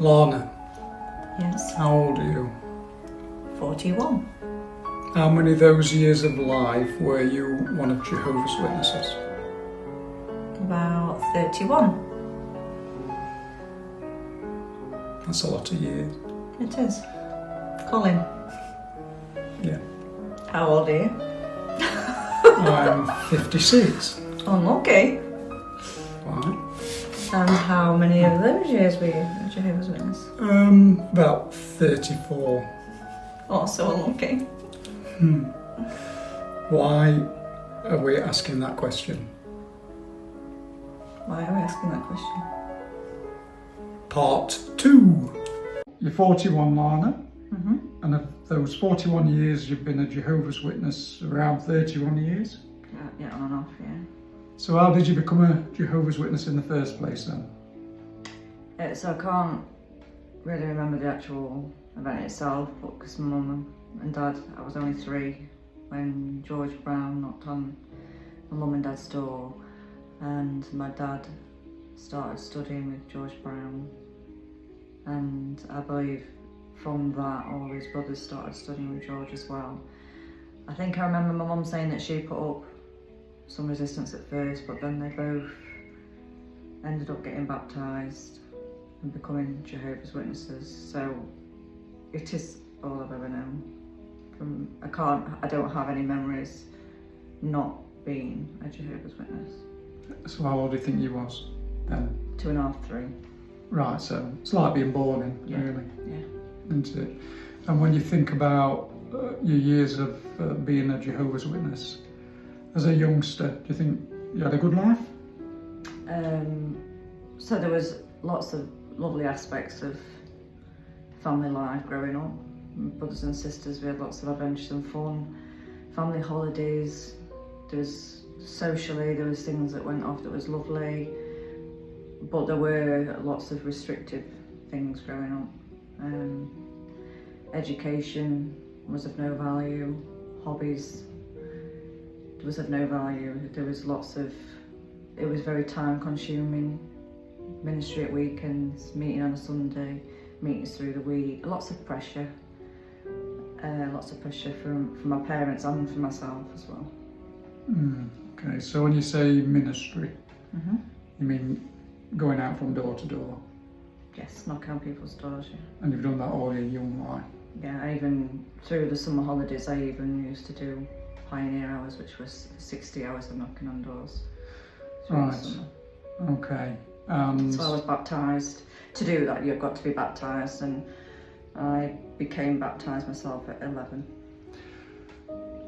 Larna, Yes. how old are you? 41. How many of those years of life were you one of Jehovah's Witnesses? About 31. That's a lot of years. It is. Colin, Yeah. how old are you? I'm 56. Unlucky. Right. And how many of those years were you a Jehovah's Witness? About 34. Also unlucky. Why are we asking that question? Why are we asking that question? Part 2. You're 41, Larna, Mm-hmm. and of those 41 years you've been a Jehovah's Witness around 31 years. Yeah, on and off, yeah. So how did you become a Jehovah's Witness in the first place then? So I can't really remember the actual event itself, but because my mum and dad, I was only 3 when George Brown knocked on my mum and dad's door, and my dad started studying with George Brown, and I believe from that all his brothers started studying with George as well. I think I remember my mum saying that she put up some resistance at first, but then they both ended up getting baptised and becoming Jehovah's Witnesses. So it is all I've ever known. I don't have any memories not being a Jehovah's Witness. So how old do you think you was then? 2.5, 3. Right, so it's like being born in, Yeah. really, Yeah. isn't it? And when you think about your years of being a Jehovah's Witness, as a youngster, do you think you had a good life? So there was lots of lovely aspects of family life growing up. Brothers and sisters, we had lots of adventures and fun. Family holidays, there was things that went off that was lovely, but there were lots of restrictive things growing up. Education was of no value, hobbies was of no value. There was it was very time consuming. Ministry at weekends, meeting on a Sunday, meetings through the week, lots of pressure. Lots of pressure from my parents and from myself as well. Okay, so when you say ministry, Mm-hmm. you mean going out from door to door? Yes, knocking on people's doors, yeah. And you've done that all your young life? Yeah, I even, through the summer holidays, I even used to do pioneer hours, which was 60 hours of knocking on doors. Through the summer. Okay. And so I was baptised. To do that, you've got to be baptised, and I became baptised myself at 11.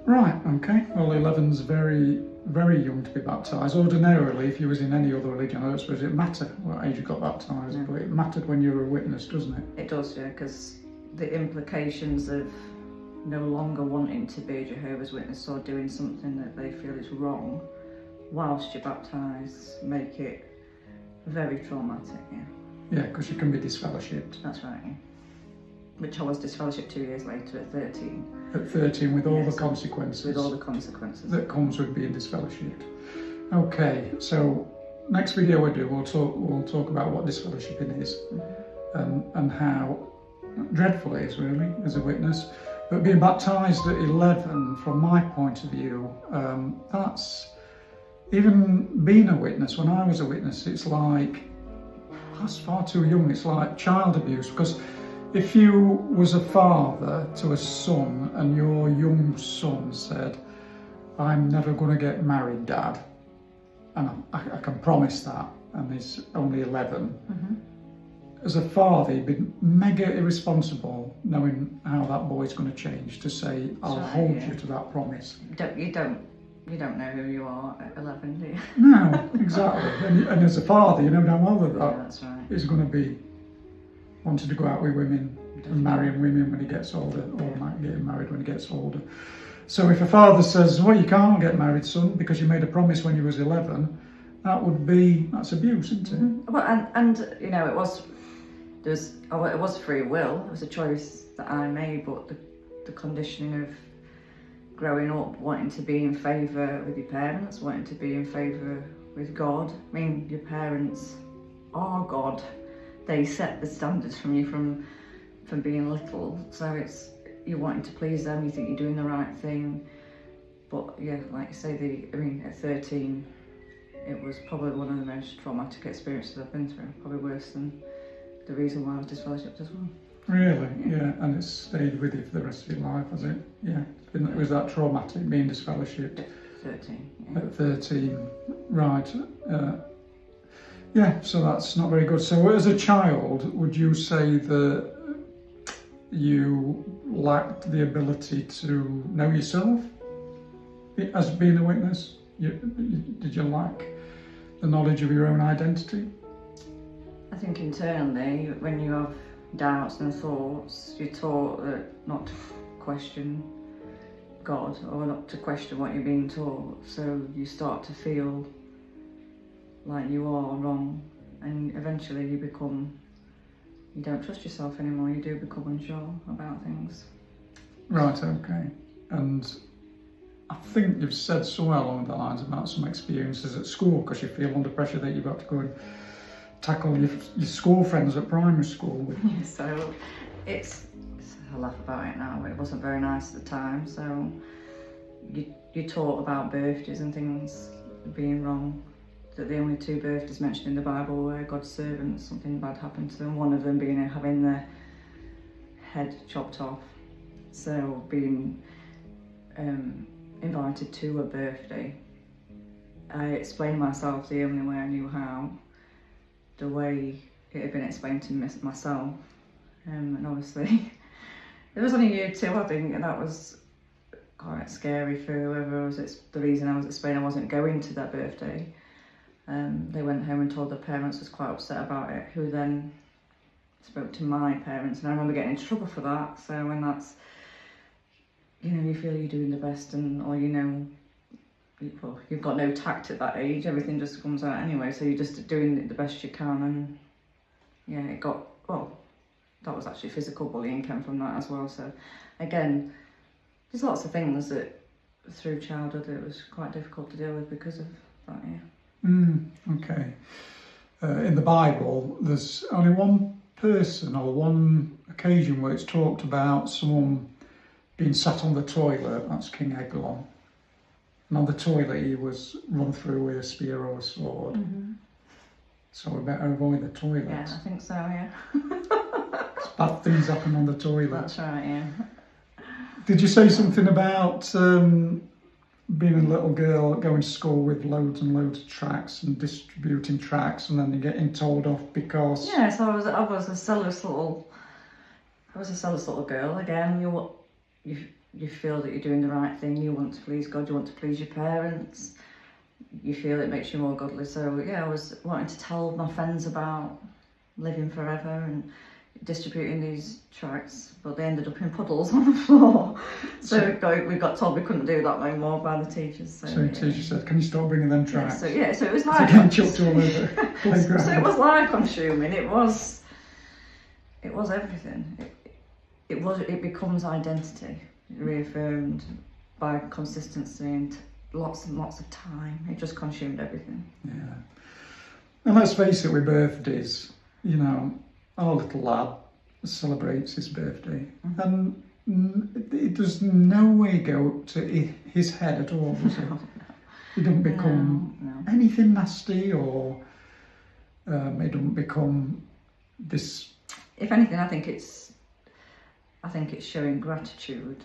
Right, okay. Well, 11's very, very young to be baptised. Ordinarily, if you was in any other religion, I don't suppose it mattered what age you got baptised, No. but it mattered when you were a witness, doesn't it? It does, yeah, because the implications of no longer wanting to be a Jehovah's Witness or doing something that they feel is wrong whilst you're baptised make it very traumatic, yeah. Yeah, because you can be disfellowshipped. That's right, yeah. Which I was disfellowshipped 2 years later at 13. At 13, with all Yes, the consequences. With all the consequences. That comes with being disfellowshipped. Okay, so next video we do, we'll talk about what disfellowshipping is, and how dreadful it is really as a witness. But being baptised at 11, from my point of view, that's, even being a witness, when I was a witness, it's like, that's far too young. It's like child abuse, because if you was a father to a son and your young son said, I'm never going to get married, Dad, and I can promise that, and he's only 11, as a father, you'd be mega irresponsible knowing how that boy's going to change to say, I'll hold you to that promise. You don't know who you are at 11, do you? No, exactly. And as a father, you know damn well that Yeah, that's right. is going to be wanting to go out with women and marrying women when he gets older, or might getting married when he gets older. So if a father says, well, you can't get married, son, because you made a promise when you was 11, that's abuse, isn't it? Well, and you know, it was free will. It was a choice that I made, but the conditioning of growing up wanting to be in favour with your parents, wanting to be in favour with God. I mean, your parents are God. they set the standards from you from being little. So it's, you're wanting to please them, you think you're doing the right thing. But yeah, like you say, at 13, it was probably one of the most traumatic experiences I've been through, probably worse than the reason why I was disfellowshipped as well. Really? Yeah. And it's stayed with you for the rest of your life, has it? Yeah. Was that traumatic, being disfellowshipped? At 13, yeah. At 13, right. Yeah, so that's not very good. So as a child, would you say that you lacked the ability to know yourself as being a witness? Did you lack the knowledge of your own identity? I think internally, when you have doubts and thoughts, you're taught that not to question God or not to question what you're being taught. So you start to feel like you are wrong, and eventually you don't trust yourself anymore. You do become unsure about things. Right, okay. And I think you've said somewhere along the lines about some experiences at school, because you feel under pressure that you've got to go and tackle your school friends at primary school. So I laugh about it now, but it wasn't very nice at the time. So you're taught about birthdays and things being wrong, that the only 2 birthdays mentioned in the Bible were God's servants, something bad happened to them, one of them being having their head chopped off. So being invited to a birthday, I explained myself the only way I knew how, the way it had been explained to myself. And obviously, it was only year 2, I think, and that was quite scary for whoever was the reason I was explaining I wasn't going to that birthday. They went home and told their parents, was quite upset about it, who then spoke to my parents, and I remember getting in trouble for that. So when that's, you feel you're doing the best, and or you've got no tact at that age, everything just comes out anyway, so you're just doing the best you can. And yeah, that was actually physical bullying came from that as well. So again, there's lots of things that through childhood it was quite difficult to deal with because of that. Okay. In the Bible, there's only one person or one occasion where it's talked about someone being sat on the toilet. That's King Eglon. And on the toilet he was run through with a spear or a sword. Mm-hmm. So we better avoid the toilet. Yeah, I think so, yeah. Bad things happen on the toilet. That's right, yeah. Did you say something about being a little girl going to school with loads and loads of tracts and distributing tracts, and then getting told off because... Yeah, so I was a zealous little girl. Again, you feel that you're doing the right thing, you want to please God, you want to please your parents, you feel it makes you more godly. So yeah, I was wanting to tell my friends about living forever and distributing these tracts, but they ended up in puddles on the floor. So we got told we couldn't do that no more by the teachers. So the teacher said, "Can you stop bringing them tracts?" So it was like getting chucked all over the playground. So it was life consuming. It was everything. It becomes identity, reaffirmed by consistency and lots of time. It just consumed everything. Yeah. And let's face it, with birthdays, our little lad celebrates his birthday, and it does no way go to his head at all, does it? It doesn't become anything nasty, or it doesn't become this... If anything, I think it's showing gratitude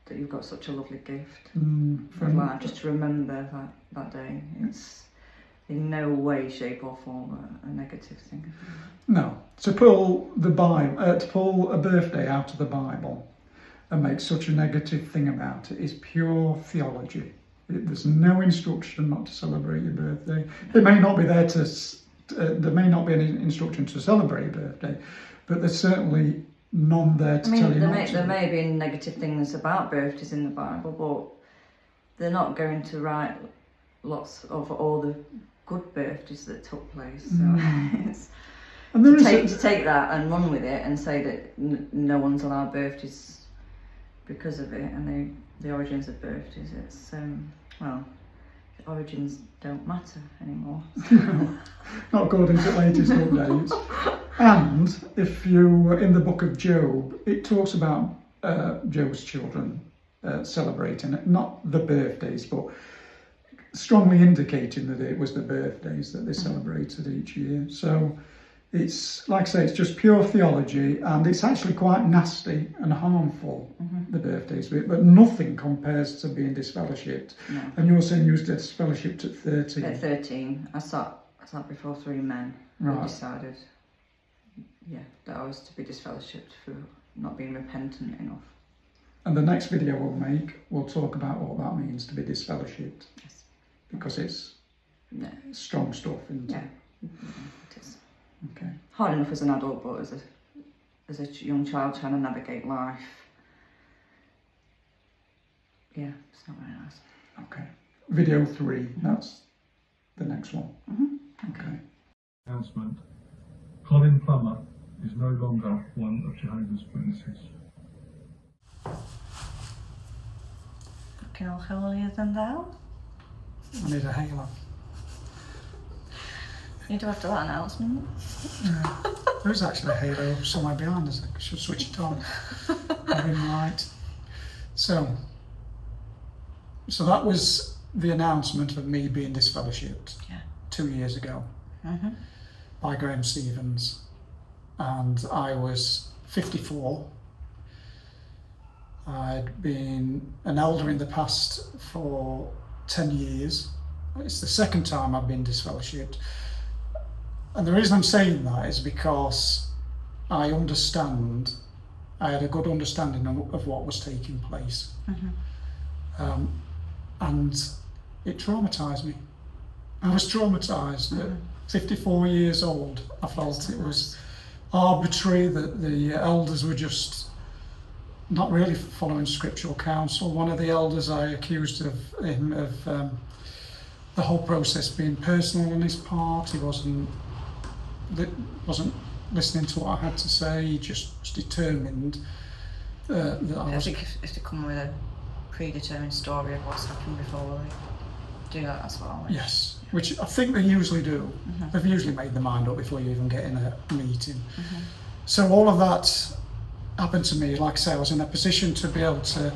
that you've got such a lovely gift from life, just to remember that day. It's in no way, shape or form a negative thing. No. To pull a birthday out of the Bible and make such a negative thing about it is pure theology. There's no instruction not to celebrate your birthday. There may not be any instruction to celebrate your birthday, but there's certainly none there to tell you not to. There may be negative things about birthdays in the Bible, but they're not going to write lots of all the good birthdays that took place. So to take that and run with it and say that no one's allowed birthdays because of it, and the origins of birthdays, it's origins don't matter anymore. Not according to latest updates. And if you, in the book of Job, it talks about Job's children celebrating it, not the birthdays, but strongly indicating that it was the birthdays that they celebrated each year. So it's, like I say, it's just pure theology, and it's actually quite nasty and harmful, the birthdays bit, but nothing compares to being disfellowshipped. No. And you're saying you was disfellowshipped at 13? At 13, I sat before 3 men who Right. decided, that I was to be disfellowshipped for not being repentant enough. And the next video we'll make, we'll talk about what that means to be disfellowshipped. Yes. Because it's Yeah. strong stuff, isn't it? Yeah. It is. Okay. Hard enough as an adult, but as a young child trying to navigate life, it's not very nice. Okay. Video 3, that's the next one. Okay. Announcement. Colin Plummer is no longer one of Jehovah's Witnesses. Looking all holier than thou. I need a halo. You do after that announcement. There is actually a halo somewhere behind us. I should switch it on. Rim light. So that was the announcement of me being disfellowshipped 2 years ago by Graham Stevens, and I was 54. I'd been an elder in the past for 10 years. It's the second time I've been disfellowshipped. And the reason I'm saying that is because I had a good understanding of what was taking place. And it traumatised me. I was traumatised at 54 years old. I felt it was arbitrary, that the elders were just not really following scriptural counsel. One of the elders, I accused him of the whole process being personal on his part. He wasn't listening to what I had to say. He just was determined that I was... I think if they come with a predetermined story of what's happened before, they do that as well. Yes, which I think they usually do. They've usually made their mind up before you even get in a meeting. So all of that happened to me. Like I say, I was in a position to be able to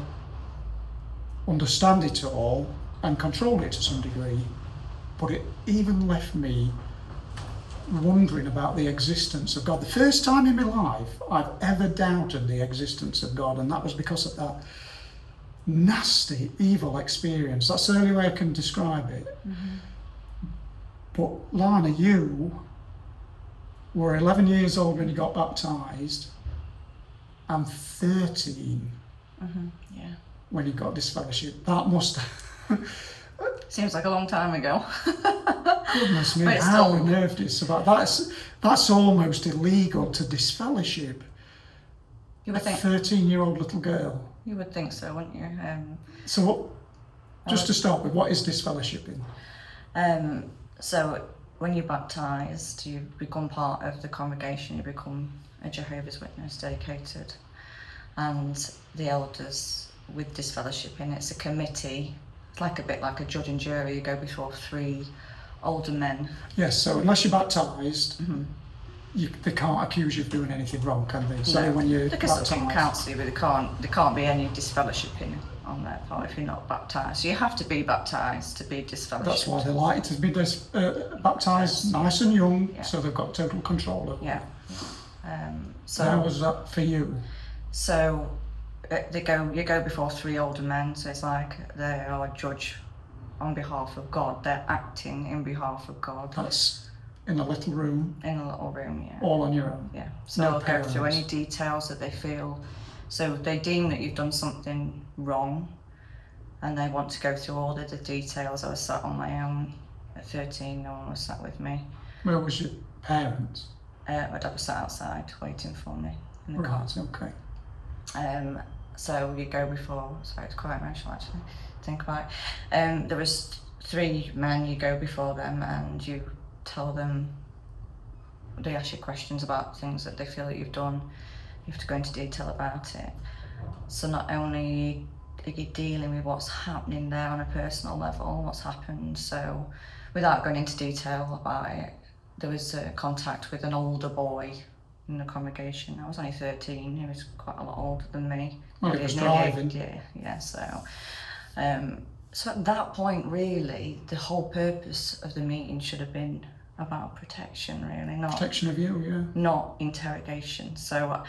understand it all and control it to some degree, but it even left me wondering about the existence of God. The first time in my life I've ever doubted the existence of God, and that was because of that nasty, evil experience. That's the only way I can describe it. But Larna, you were 11 years old when you got baptised, and 13 when you got disfellowshipped. That must Seems like a long time ago. Goodness me, But it's how still- on earth did survive? That's almost illegal to disfellowship You a would think. 13-year-old little girl. You would think so, wouldn't you? So what, just to start with, what is disfellowshipping? So when you're baptised, you become part of the congregation. You become a Jehovah's Witness, dedicated, and the elders with disfellowshipping. It's a committee. It's like a bit like a judge and jury. You go before 3 older men. Yes, so unless you're baptised, they can't accuse you of doing anything wrong, can they? So when you're They can still keep baptised, counsel you, but there can't be any disfellowshipping on their part if you're not baptised. So you have to be baptised to be disfellowshipped. that's why they like to be baptised nice and young, Yeah. so they've got total control over Yeah. So how was that for you? So you go before 3 older men, so it's like they are a judge on behalf of God. They're acting in behalf of God That's in a little room, in a little room, yeah. all on your own. Yeah. So No they'll go through parents. any details that they feel. So they deem that you've done something wrong, and they want to go through all of the details. I was sat on my own at 13. No one was sat with me. Where was your parents? My dad was sat outside waiting for me in the car. Right, okay. So you go before, sorry, it's quite emotional actually, think about it. There was 3 men, you go before them and you tell them, they ask you questions about things that they feel that you've done. You have to go into detail about it. So not only you're dealing with what's happening there on a personal level, what's happened. So without going into detail about it, there was contact with an older boy in the congregation. I was only 13, he was quite a lot older than me. Well, he was driving. Yeah, so at that point, really, the whole purpose of the meeting should have been about protection, really, not Protection of you, yeah. not interrogation. So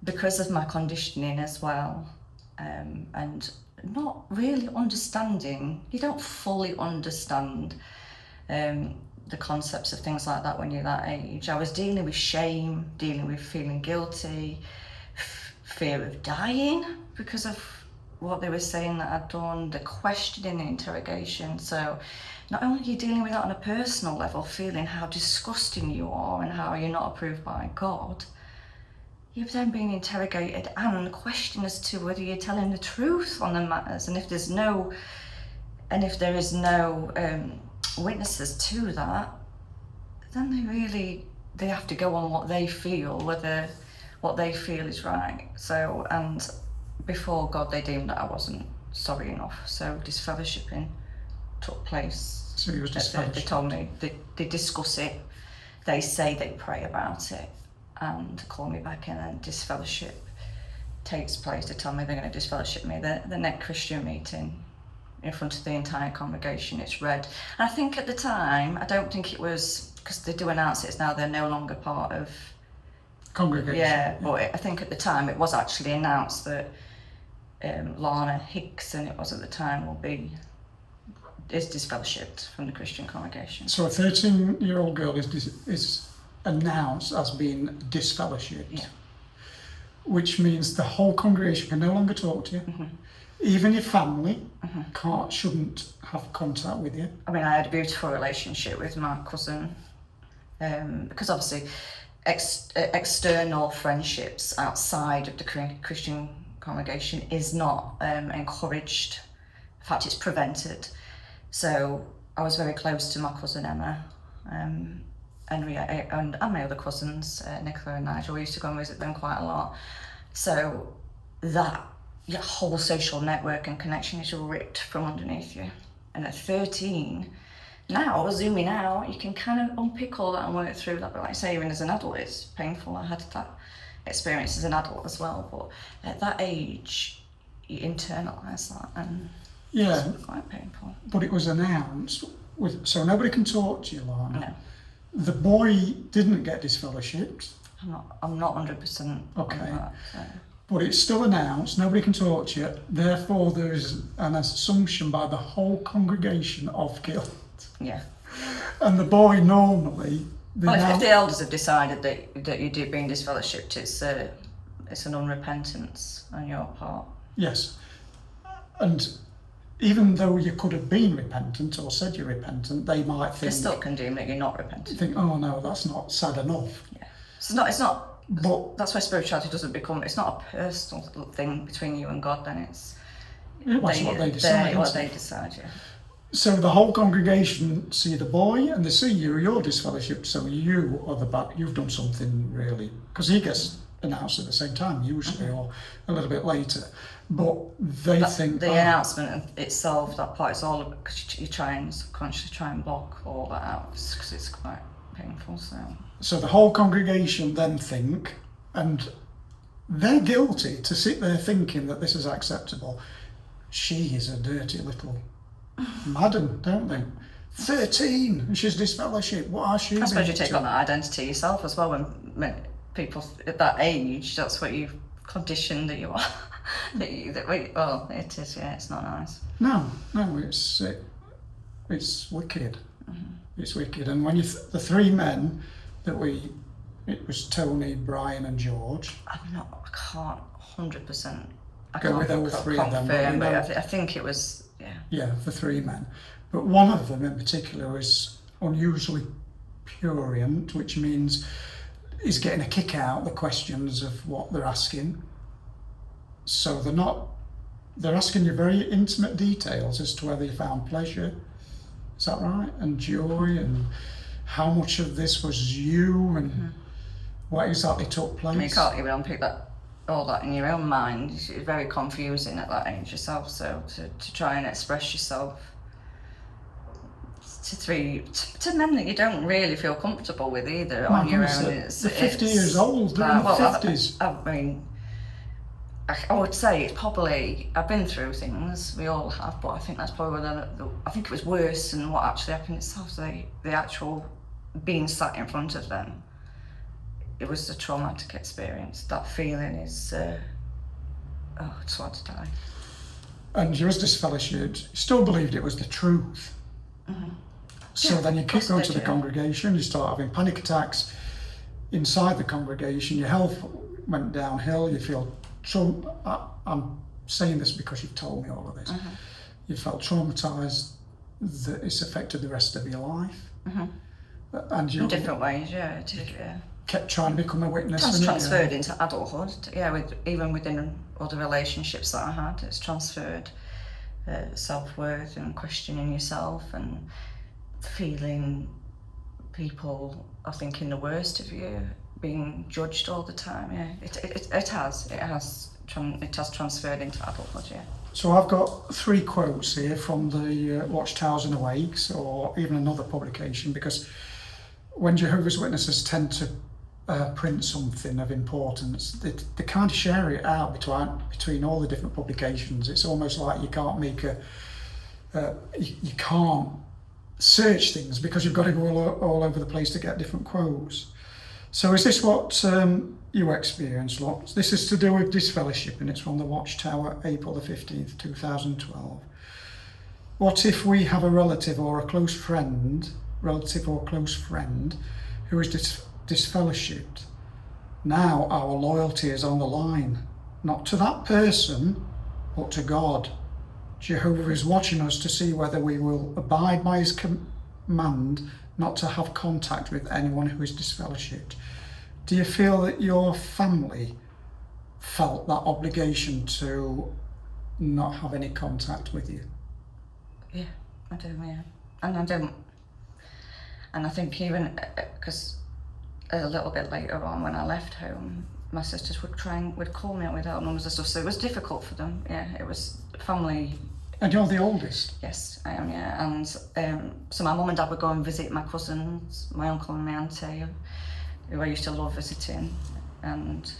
because of my conditioning as well, and not really understanding, you don't fully understand the concepts of things like that when you're that age. I was dealing with shame, dealing with feeling guilty, fear of dying because of what they were saying that I'd done, the questioning, the interrogation. So not only are you dealing with that on a personal level, feeling how disgusting you are and how you're not approved by God, you've then been interrogated and questioned as to whether you're telling the truth on the matters. And if there is no witnesses to that, then they have to go on what they feel, whether what they feel is right. So, and before God, they deemed that I wasn't sorry enough. So disfellowshipping took place. So he was disfellowshipped. They told me, they discuss it, they say they pray about it and call me back in, and disfellowship takes place. They tell me they're going to disfellowship me. The next Christian meeting, in front of the entire congregation, it's read. And I think at the time, I don't think it was, because they do announce it now, they're no longer part of Congregation. Yeah, but I think at the time it was actually announced that Larna Hickson, it was at the time, is disfellowshipped from the Christian congregation. So a 13-year-old girl is announced as being disfellowshipped, Yeah. which means the whole congregation can no longer talk to you. Mm-hmm. Even your family shouldn't have contact with you. I mean, I had a beautiful relationship with my cousin, because obviously external friendships outside of the Christian congregation is not encouraged. In fact, it's prevented. So I was very close to my cousin Emma, and my other cousins, Nicola and Nigel. We used to go and visit them quite a lot. So that your whole social network and connection is ripped from underneath you. And at 13, now zooming out, you can kind of unpick all that and work through that. But like I say, even as an adult, it's painful. I had that experience as an adult as well. But at that age, you internalise that, and it's quite painful. But it was announced, so nobody can talk to you, Larna. No. The boy didn't get disfellowshipped. I'm not 100% Okay. on that. So. But it's still announced, nobody can talk to you, therefore there is an assumption by the whole congregation of guilt. Yeah. And the boy normally... If the elders have decided that you do being disfellowshipped, it's an unrepentance on your part. Yes. And even though you could have been repentant or said you're repentant, they might think... They still condemn that you're not repentant. Think, oh no, that's not sad enough. Yeah. It's not. But that's why spirituality doesn't become. It's not a personal thing between you and God. Then it's. That's what they decide. What they decide. Yeah. So the whole congregation see the boy and they see you're disfellowshipped. So you are the bad. You've done something really, because he gets announced at the same time usually, or a little bit later. But they think the announcement itself, that part, is all because you try and subconsciously try and block all that out because it's quite painful. So the whole congregation then think, and they're guilty to sit there thinking that this is acceptable. She is a dirty little madam, don't they? 13, and she's disfellowshipped. What are she? I suppose you take on that identity yourself as well. When people at that age, that's what you've conditioned that you are. It is. Yeah, it's not nice. No, it's wicked. It's wicked. And when the three men that it was Tony, Brian, and George. I can't 100%. I Go with all three of them. But I think it was, yeah. Yeah, the three men. But one of them in particular is unusually prurient, which means he's getting a kick out of the questions of what they're asking. So they're asking you very intimate details as to whether you found pleasure, is that right? And joy, and how much of this was you, and what exactly took place. I mean, you can't even unpick that all that in your own mind. It's very confusing at that age yourself, so to try and express yourself to men that you don't really feel comfortable with either on your own. They're 50 years old, they're in the 50s. I mean, I would say it's probably, I've been through things, we all have, but I think that's probably I think it was worse than what actually happened itself. The actual being sat in front of them, it was a traumatic experience. That feeling is, I just want to die. And you was disfellowshipped, you still believed it was the truth. Mm-hmm. So yeah, then you keep going to the congregation, you start having panic attacks inside the congregation, your health went downhill, you feel, I'm saying this because you've told me all of this, mm-hmm. you felt traumatised that it's affected the rest of your life. Mm-hmm. And you in different ways, yeah, it did, yeah. Kept trying to become a witness. It's transferred into adulthood, yeah, even within other relationships that I had, it's transferred self-worth and questioning yourself and feeling people are thinking the worst of you, being judged all the time, yeah. It has transferred into adulthood, yeah. So I've got 3 quotes here from the Watchtowers and Awakes, or even another publication, because when Jehovah's Witnesses tend to print something of importance, they kind of share it out between all the different publications. It's almost like you can't make you can't search things because you've got to go all over the place to get different quotes. So is this what you experienced, lot? This is to do with disfellowship, and it's from the Watchtower, April the 15th, 2012. What if we have a relative or close friend who is disfellowshipped? Now our loyalty is on the line, not to that person, but to God. Jehovah is watching us to see whether we will abide by his command not to have contact with anyone who is disfellowshipped. Do you feel that your family felt that obligation to not have any contact with you? Yeah, I do, yeah. And I think even, because a little bit later on when I left home, my sisters would call me out without numbers and stuff, so it was difficult for them, yeah. It was family. And you're the oldest? Yes, I am, yeah. And so my mum and dad would go and visit my cousins, my uncle and my auntie, who I used to love visiting, and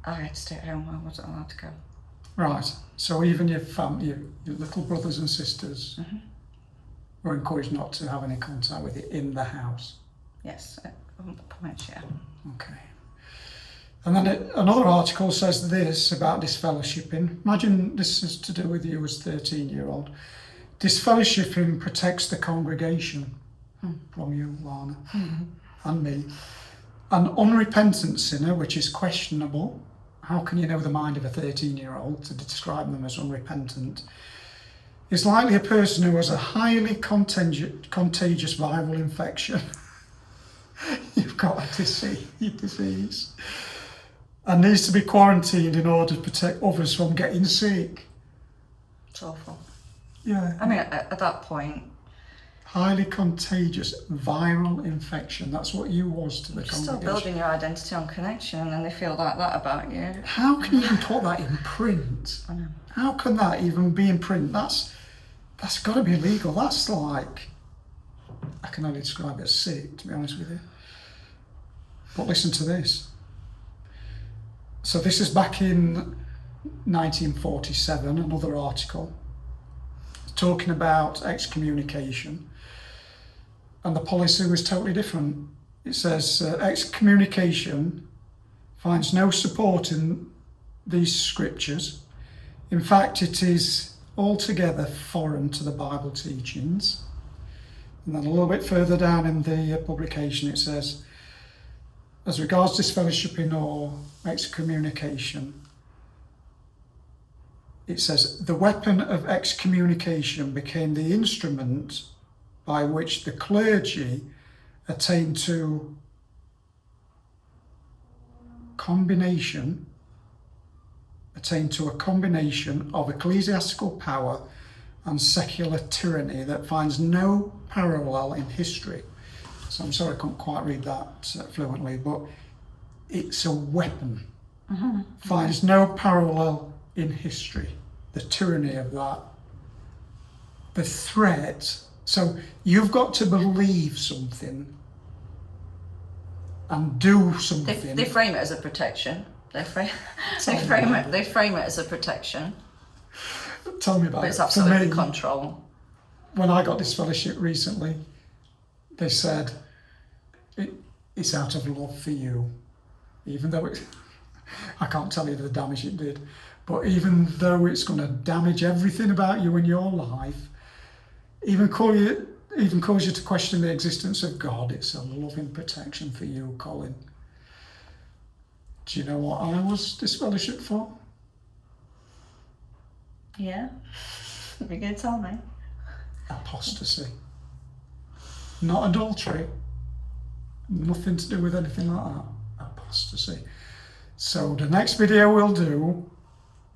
I had to stay at home. I wasn't allowed to go. Right. So even your family, your little brothers and sisters, mm-hmm. were encouraged not to have any contact with you in the house? Yes, at one point, yeah. Okay. And then another article says this about disfellowshipping. Imagine this is to do with you as 13-year-old. Disfellowshipping protects the congregation from you, Larna, and me. An unrepentant sinner, which is questionable. How can you know the mind of a 13-year-old to describe them as unrepentant? Is likely a person who has a highly contagious viral infection. You've got a disease. And needs to be quarantined in order to protect others from getting sick. It's awful. Yeah. I mean, at that point, highly contagious viral infection. That's what you was to the congregation. You're still building your identity on connection, and then they feel like that about you. How can you even put that in print? I know. How can that even be in print? That's got to be illegal. That's like, I can only describe it as sick, to be honest with you. But listen to this. So this is back in 1947, another article talking about excommunication, and the policy was totally different. It says excommunication finds no support in these scriptures. In fact, it is altogether foreign to the Bible teachings. And then a little bit further down in the publication it says, as regards disfellowshipping or excommunication, it says, the weapon of excommunication became the instrument by which the clergy attained to a combination of ecclesiastical power and secular tyranny that finds no parallel in history. So I'm sorry I can't quite read that fluently, but it's a weapon. finds no parallel in history. The tyranny of that, the threat. So you've got to believe something and do something. They frame it as a protection. They frame it as a protection. Tell me about But it. it's absolutely For me, control. when I got this fellowship recently, they said it's out of love for you, even though I can't tell you the damage it did, but even though it's going to damage everything about you in your life, even cause you to question the existence of God, it's a loving protection for you, Colin. Do you know what I was disfellowshipped for? Yeah. You're going to tell me? Apostasy. Not adultery. Nothing to do with anything like that. Apostasy. So the next video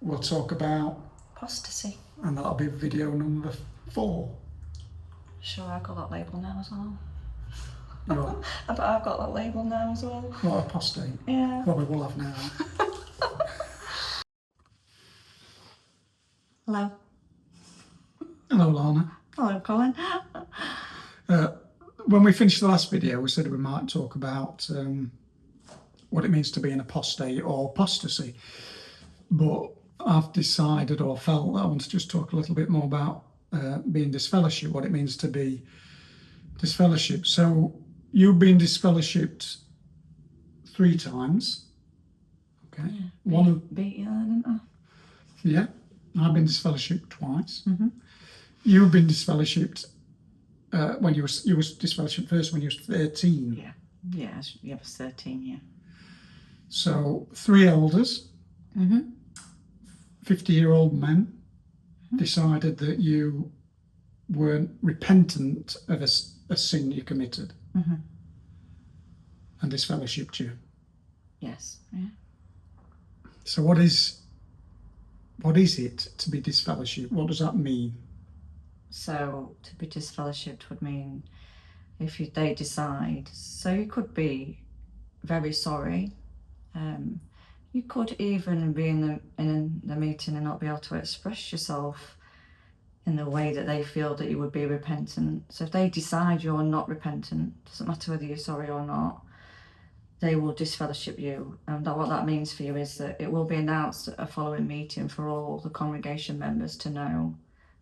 we'll talk about Apostasy. and that'll be video number 4. Sure, I've got that label now as well. You're I've got that label now as well. not apostate. Yeah. Well, we will have now. Hello. Hello, Larna. Hello, Colin. When we finished the last video, we said we might talk about what it means to be an apostate or apostasy. But I've decided or felt that I want to just talk a little bit more about being disfellowshipped, what it means to be disfellowshipped. So you've been disfellowshipped 3 times. Okay. Yeah. Beat you, didn't I? Yeah. I've been disfellowshipped twice. Mm-hmm. You've been disfellowshipped when you was disfellowshipped first when you was 13. Yeah. Yeah, I was 13, yeah. So 3 elders, 50-year-old men, decided that you weren't repentant of a sin you committed, and disfellowshipped you. Yes. Yeah. So what is it to be disfellowshipped? What does that mean? So to be disfellowshipped would mean if they decide. So you could be very sorry. You could even be in the meeting and not be able to express yourself in the way that they feel that you would be repentant. So if they decide you're not repentant, doesn't matter whether you're sorry or not, they will disfellowship you. And what that means for you is that it will be announced at a following meeting for all the congregation members to know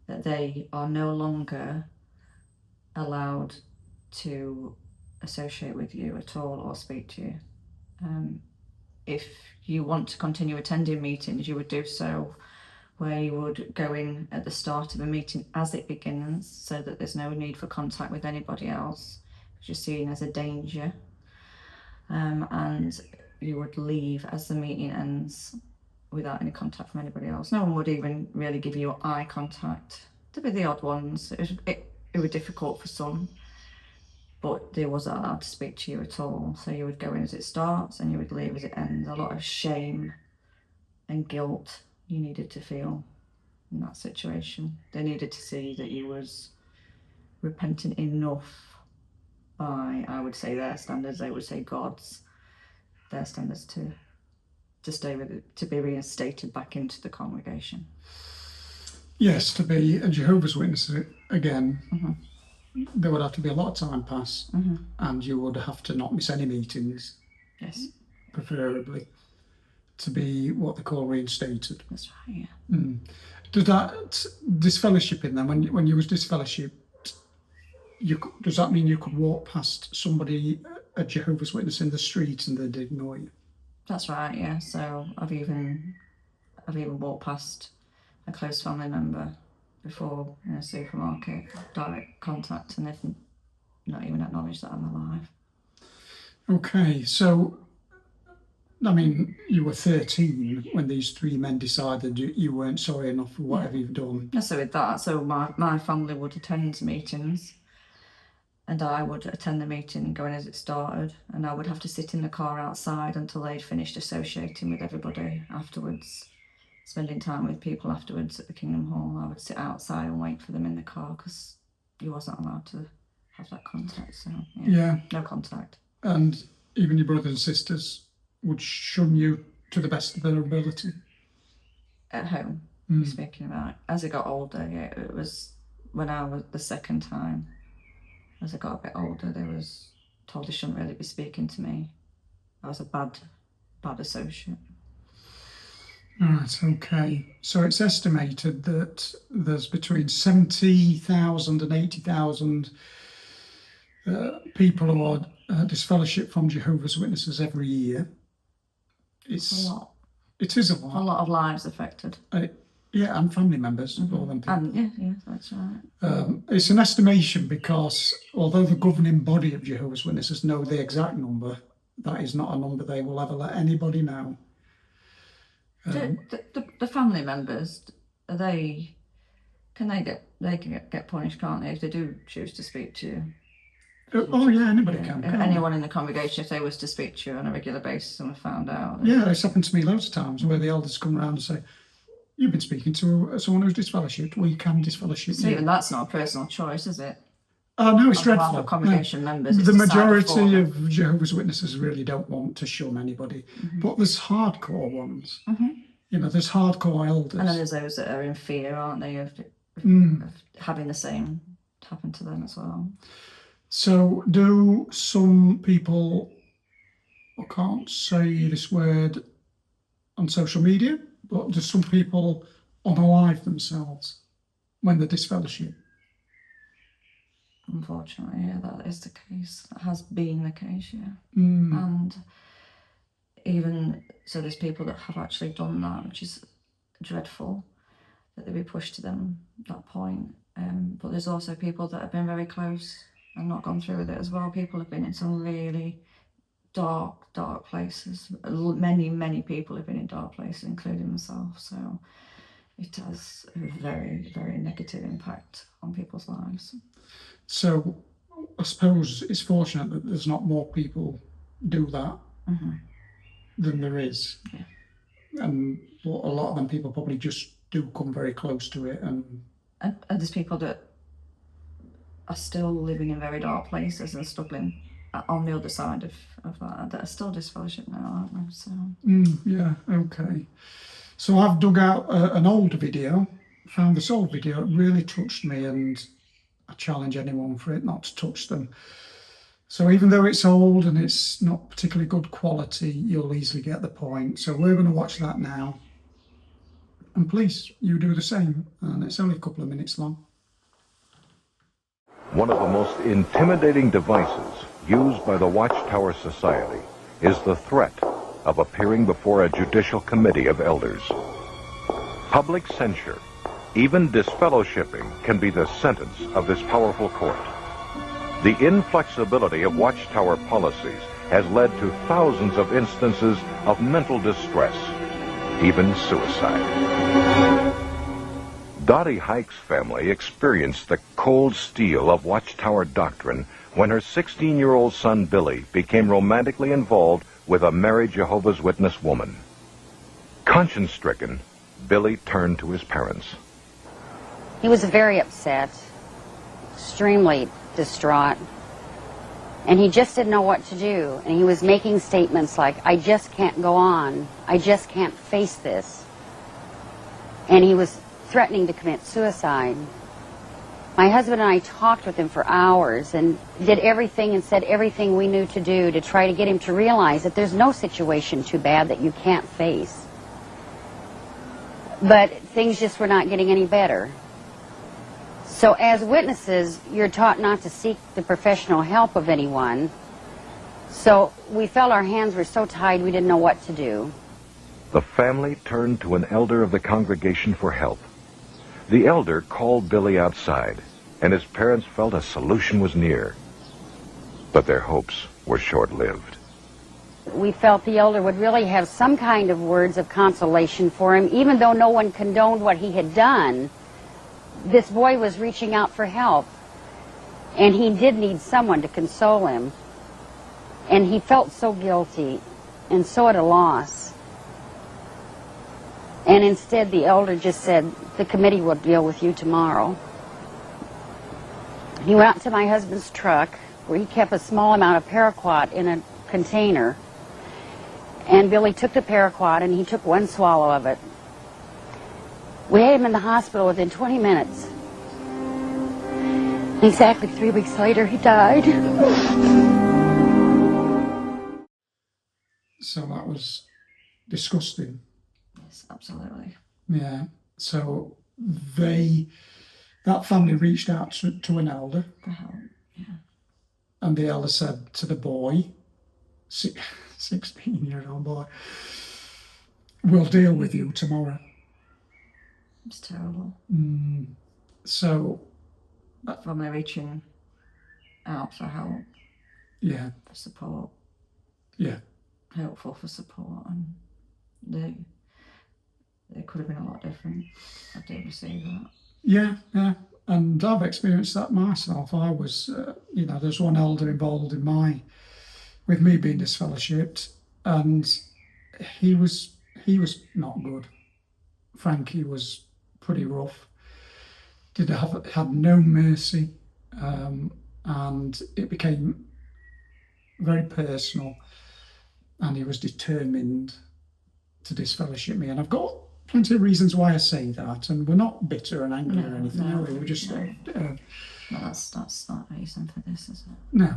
that they are no longer allowed to associate with you at all or speak to you. If you want to continue attending meetings, you would do so where you would go in at the start of a meeting as it begins, so that there's no need for contact with anybody else, because you're seen as a danger. And you would leave as the meeting ends without any contact from anybody else. No one would even really give you eye contact. There'd be the odd ones. It was difficult for some, but they wasn't allowed to speak to you at all. So you would go in as it starts and you would leave as it ends. A lot of shame and guilt you needed to feel in that situation. They needed to see that you was repentant enough by, I would say, their standards. They would say God's, their standards to stay with it, to be reinstated back into the congregation. Yes, to be a Jehovah's Witness again, there would have to be a lot of time pass, and you would have to not miss any meetings. Yes. Preferably, to be what they call reinstated. That's right, yeah. Does that disfellowshipping then, when you was disfellowshipped, does that mean you could walk past somebody, a Jehovah's Witness, in the street and they'd ignore you? That's right, yeah. So I've even walked past a close family member before in a supermarket, direct contact, and they've not even acknowledged that I'm alive. Okay, so I mean, you were 13 when these 3 men decided you weren't sorry enough for whatever you've done. So with that, so my family would attend meetings, and I would attend the meeting going as it started, and I would have to sit in the car outside until they'd finished associating with everybody afterwards, spending time with people afterwards at the Kingdom Hall. I would sit outside and wait for them in the car because you wasn't allowed to have that contact. So Yeah. No contact. And even your brothers and sisters would shun you to the best of their ability. At home, speaking about. As I got older, yeah, it was when I was the second time. As I got a bit older, they was told they shouldn't really be speaking to me. I was a bad associate. Right, okay. So it's estimated that there's between 70,000 and 80,000 people who are disfellowship from Jehovah's Witnesses every year. It's a lot. It is a lot. A lot of lives affected. Yeah, and family members, all them people. And yeah, that's right. It's an estimation because although the governing body of Jehovah's Witnesses know the exact number, that is not a number they will ever let anybody know. The family members, they can get punished, can't they, if they do choose to speak to you? Oh yeah, anybody can. Anyone in the congregation, if they was to speak to you on a regular basis and found out. Yeah, it's happened to me loads of times where the elders come around and say, "You've been speaking to someone who's disfellowshipped. We can disfellowship So you." even that's not a personal choice, is it? Oh no, it's dreadful. Of congregation members. The majority of Jehovah's Witnesses really don't want to shun anybody, but there's hardcore ones. You know, there's hardcore elders. And then there's those that are in fear, aren't they, of having the same happen to them as well. So do some people, I can't say this word on social media, but do some people unalive themselves when they're disfellowship? Unfortunately, yeah, that is the case. That has been the case, yeah. And even so, there's people that have actually done that, which is dreadful, that they be pushed to that point. But there's also people that have been very close and not gone through with it as well. People have been in some really dark places. Many people have been in dark places, including myself. So it has a very, very negative impact on people's lives. So I suppose it's fortunate that there's not more people do that than there is. Yeah. But a lot of them people probably just do come very close to it. And there's people that are still living in very dark places and struggling on the other side of that are still disfellowship now, aren't they? So. Yeah, okay. So I've dug out an old video, found this old video, it really touched me, and I challenge anyone for it not to touch them. So even though it's old and it's not particularly good quality, you'll easily get the point. So we're going to watch that now. And please, you do the same. And it's only a couple of minutes long. One of the most intimidating devices used by the Watchtower Society is the threat of appearing before a judicial committee of elders. Public censure, even disfellowshipping, can be the sentence of this powerful court. The inflexibility of Watchtower policies has led to thousands of instances of mental distress, even suicide. Dottie Hike's family experienced the cold steel of Watchtower doctrine when her 16-year-old son Billy became romantically involved with a married Jehovah's Witness woman. Conscience-stricken, Billy turned to his parents. He was very upset, extremely distraught, and he just didn't know what to do. And he was making statements like, "I just can't go on. I just can't face this." And he was threatening to commit suicide. My husband and I talked with him for hours and did everything and said everything we knew to do to try to get him to realize that there's no situation too bad that you can't face. But things just were not getting any better. So as witnesses, you're taught not to seek the professional help of anyone. So we felt our hands were so tied we didn't know what to do. The family turned to an elder of the congregation for help. The elder called Billy outside, and his parents felt a solution was near. But their hopes were short-lived. We felt the elder would really have some kind of words of consolation for him, even though no one condoned what he had done. This boy was reaching out for help, and he did need someone to console him. And he felt so guilty and so at a loss. And instead the elder just said, "The committee will deal with you tomorrow." He went out to my husband's truck, where he kept a small amount of paraquat in a container, And Billy took the paraquat, and he took one swallow of it. We had him in the hospital within 20 minutes. Exactly 3 weeks later, he died. So that was disgusting. Yes, absolutely. Yeah. So that family reached out to an elder, For help, yeah. and the elder said to the boy, 16-year-old boy, "We'll deal with you tomorrow." It's terrible. So, Family reaching out for help, yeah, for support, yeah, helpful for support, and they could have been a lot different. I do receive that. yeah. And I've experienced that myself. I was, there's one elder involved with me being disfellowshipped, and he was not good. Frankie was pretty rough. Had no mercy, and it became very personal, and he was determined to disfellowship me. And I've got plenty of reasons why I say that, and we're not bitter and angry or anything, are we? We're just no, that's not a reason for this, is it? no.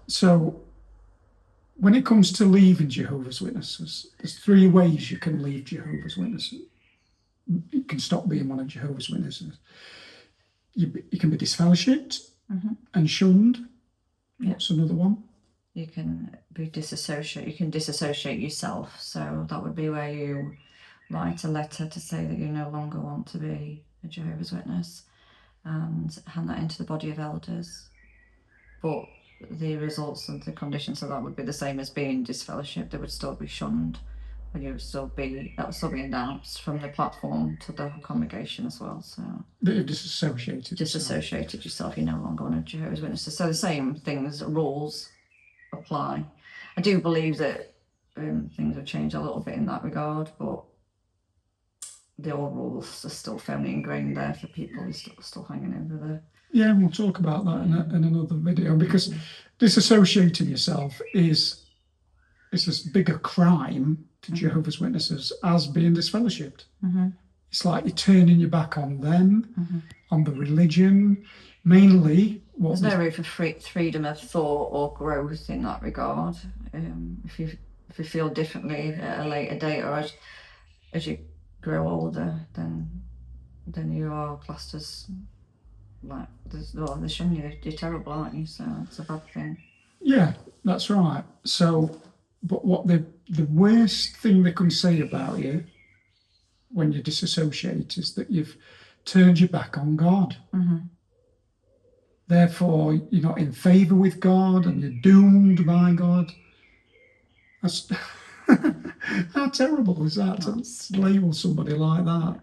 So when it comes to leaving Jehovah's Witnesses, there's 3 ways you can leave Jehovah's Witnesses. You can stop being one of Jehovah's Witnesses. You can be disfellowshipped and shunned. Yeah. What's another one? You can be disassociate. You can disassociate yourself. So that would be where you write a letter to say that you no longer want to be a Jehovah's Witness, and hand that into the body of elders. But the results and the conditions of that would be the same as being disfellowshipped. They would still be shunned, and that would still be announced from the platform to the congregation as well. So That you've disassociated. disassociated yourself. You're no longer one of Jehovah's Witnesses. So the same things, rules apply. I do believe that things have changed a little bit in that regard, but the old rules are still firmly ingrained there for people who are still hanging over there. Yeah, we'll talk about that in another video, because disassociating yourself is as big a crime to Jehovah's Witnesses as being disfellowshipped. It's like you're turning your back on them, on the religion, mainly. There's no room for freedom of thought or growth in that regard. If you feel differently at a later date, or as you grow older, then you are classed as like they're showing you you're terrible, aren't you? So it's a bad thing. Yeah, that's right. So, but what the worst thing they can say about you when you disassociate is that you've turned your back on God. Therefore, you're not in favour with God, and you're doomed by God. That's how terrible is that, to label somebody like that?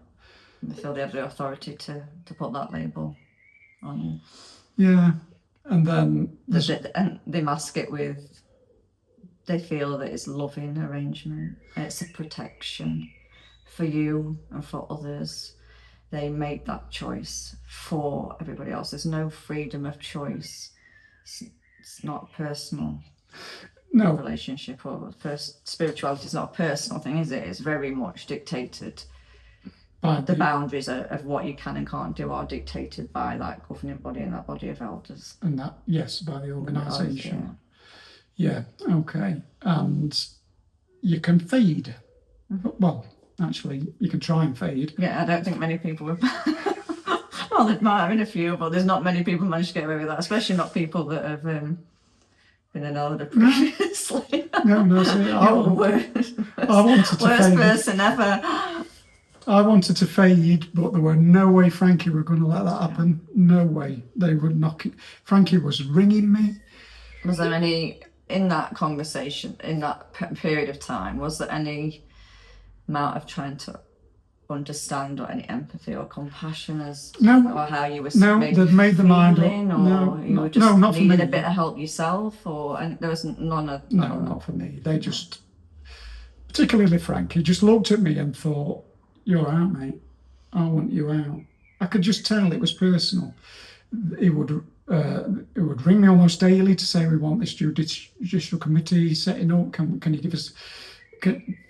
They feel they have the authority to put that label on you. Yeah, and then And they mask it with, they feel that it's loving arrangement, it's a protection for you and for others. They make that choice for everybody else. There's no freedom of choice. It's not personal. no, Relationship or spirituality is not a personal thing, is it? It's very much dictated. by The boundaries of what you can and can't do are dictated by that governing body and that body of elders. and that, yes, by the organisation. Yeah, okay. And you can fade. Well, actually, you can try and fade. Yeah, I don't think many people would. Well, there might have been a few, but there's not many people managed to get away with that, especially not people that have been an elder previously. No, see, I wanted to Worst fade. person ever. I wanted to fade, but there were no way Frankie were going to let that happen. No way. They would knock it. Frankie was ringing me. Was there any, in that conversation, in that period of time, was there any amount of trying to understand or any empathy or compassion as or how you were they'd made the mind up. Or you were just not for needed me. a bit of help yourself, and there was none of not for me. They just, particularly Frankie, just looked at me and thought, "You're out, mate. I want you out." I could just tell it was personal. It would ring me almost daily to say, "We want this judicial committee setting up. Can you give us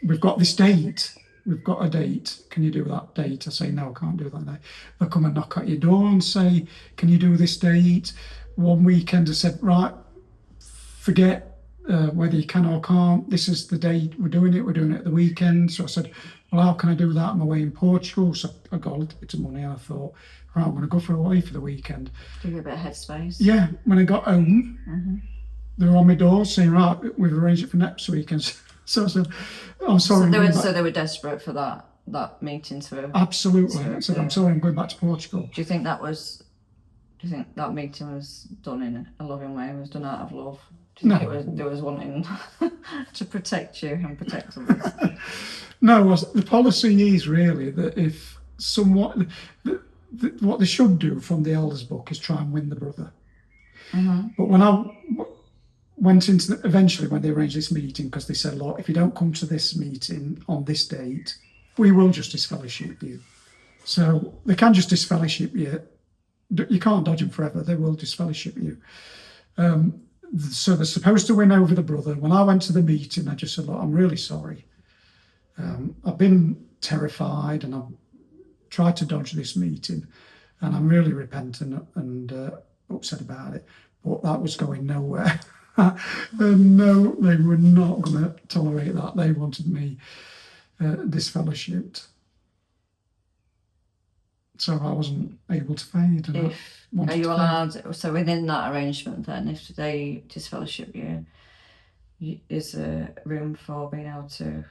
we've got this date. We've got a date. Can you do that date? I say, no, I can't do that date. They'll come and knock at your door and say, can you do this date? One weekend I said, right, forget whether you can or can't. This is the date we're doing it at the weekend. So I said, well, how can I do that? I'm away in Portugal. So I got a little bit of money and I thought, right, I'm going to go away for the weekend. Give you a bit of headspace. Yeah, when I got home, they were on my door saying, right, we've arranged it for next weekend. So I said, I'm sorry. So they were desperate for that meeting to... Absolutely. I said, I'm sorry, I'm going back to Portugal. Do you think that meeting was done in a loving way, was done out of love? Do you think they was wanting to protect you and protect others? No, the policy is really that if somewhat... what they should do from the elders book is try and win the brother. But when I went into eventually when they arranged this meeting, because they said, look, if you don't come to this meeting on this date, we will just disfellowship you. So they can just disfellowship you. You can't dodge them forever. They will disfellowship you. So they're supposed to win over the brother. When I went to the meeting, I just said, look, I'm really sorry. I've been terrified and I've tried to dodge this meeting, and I'm really repentant and upset about it. But that was going nowhere. And no, they were not going to tolerate that. They wanted me disfellowshipped. So I wasn't able to fade. And Are you allowed, so within that arrangement then, if they disfellowship you, is there room for being able to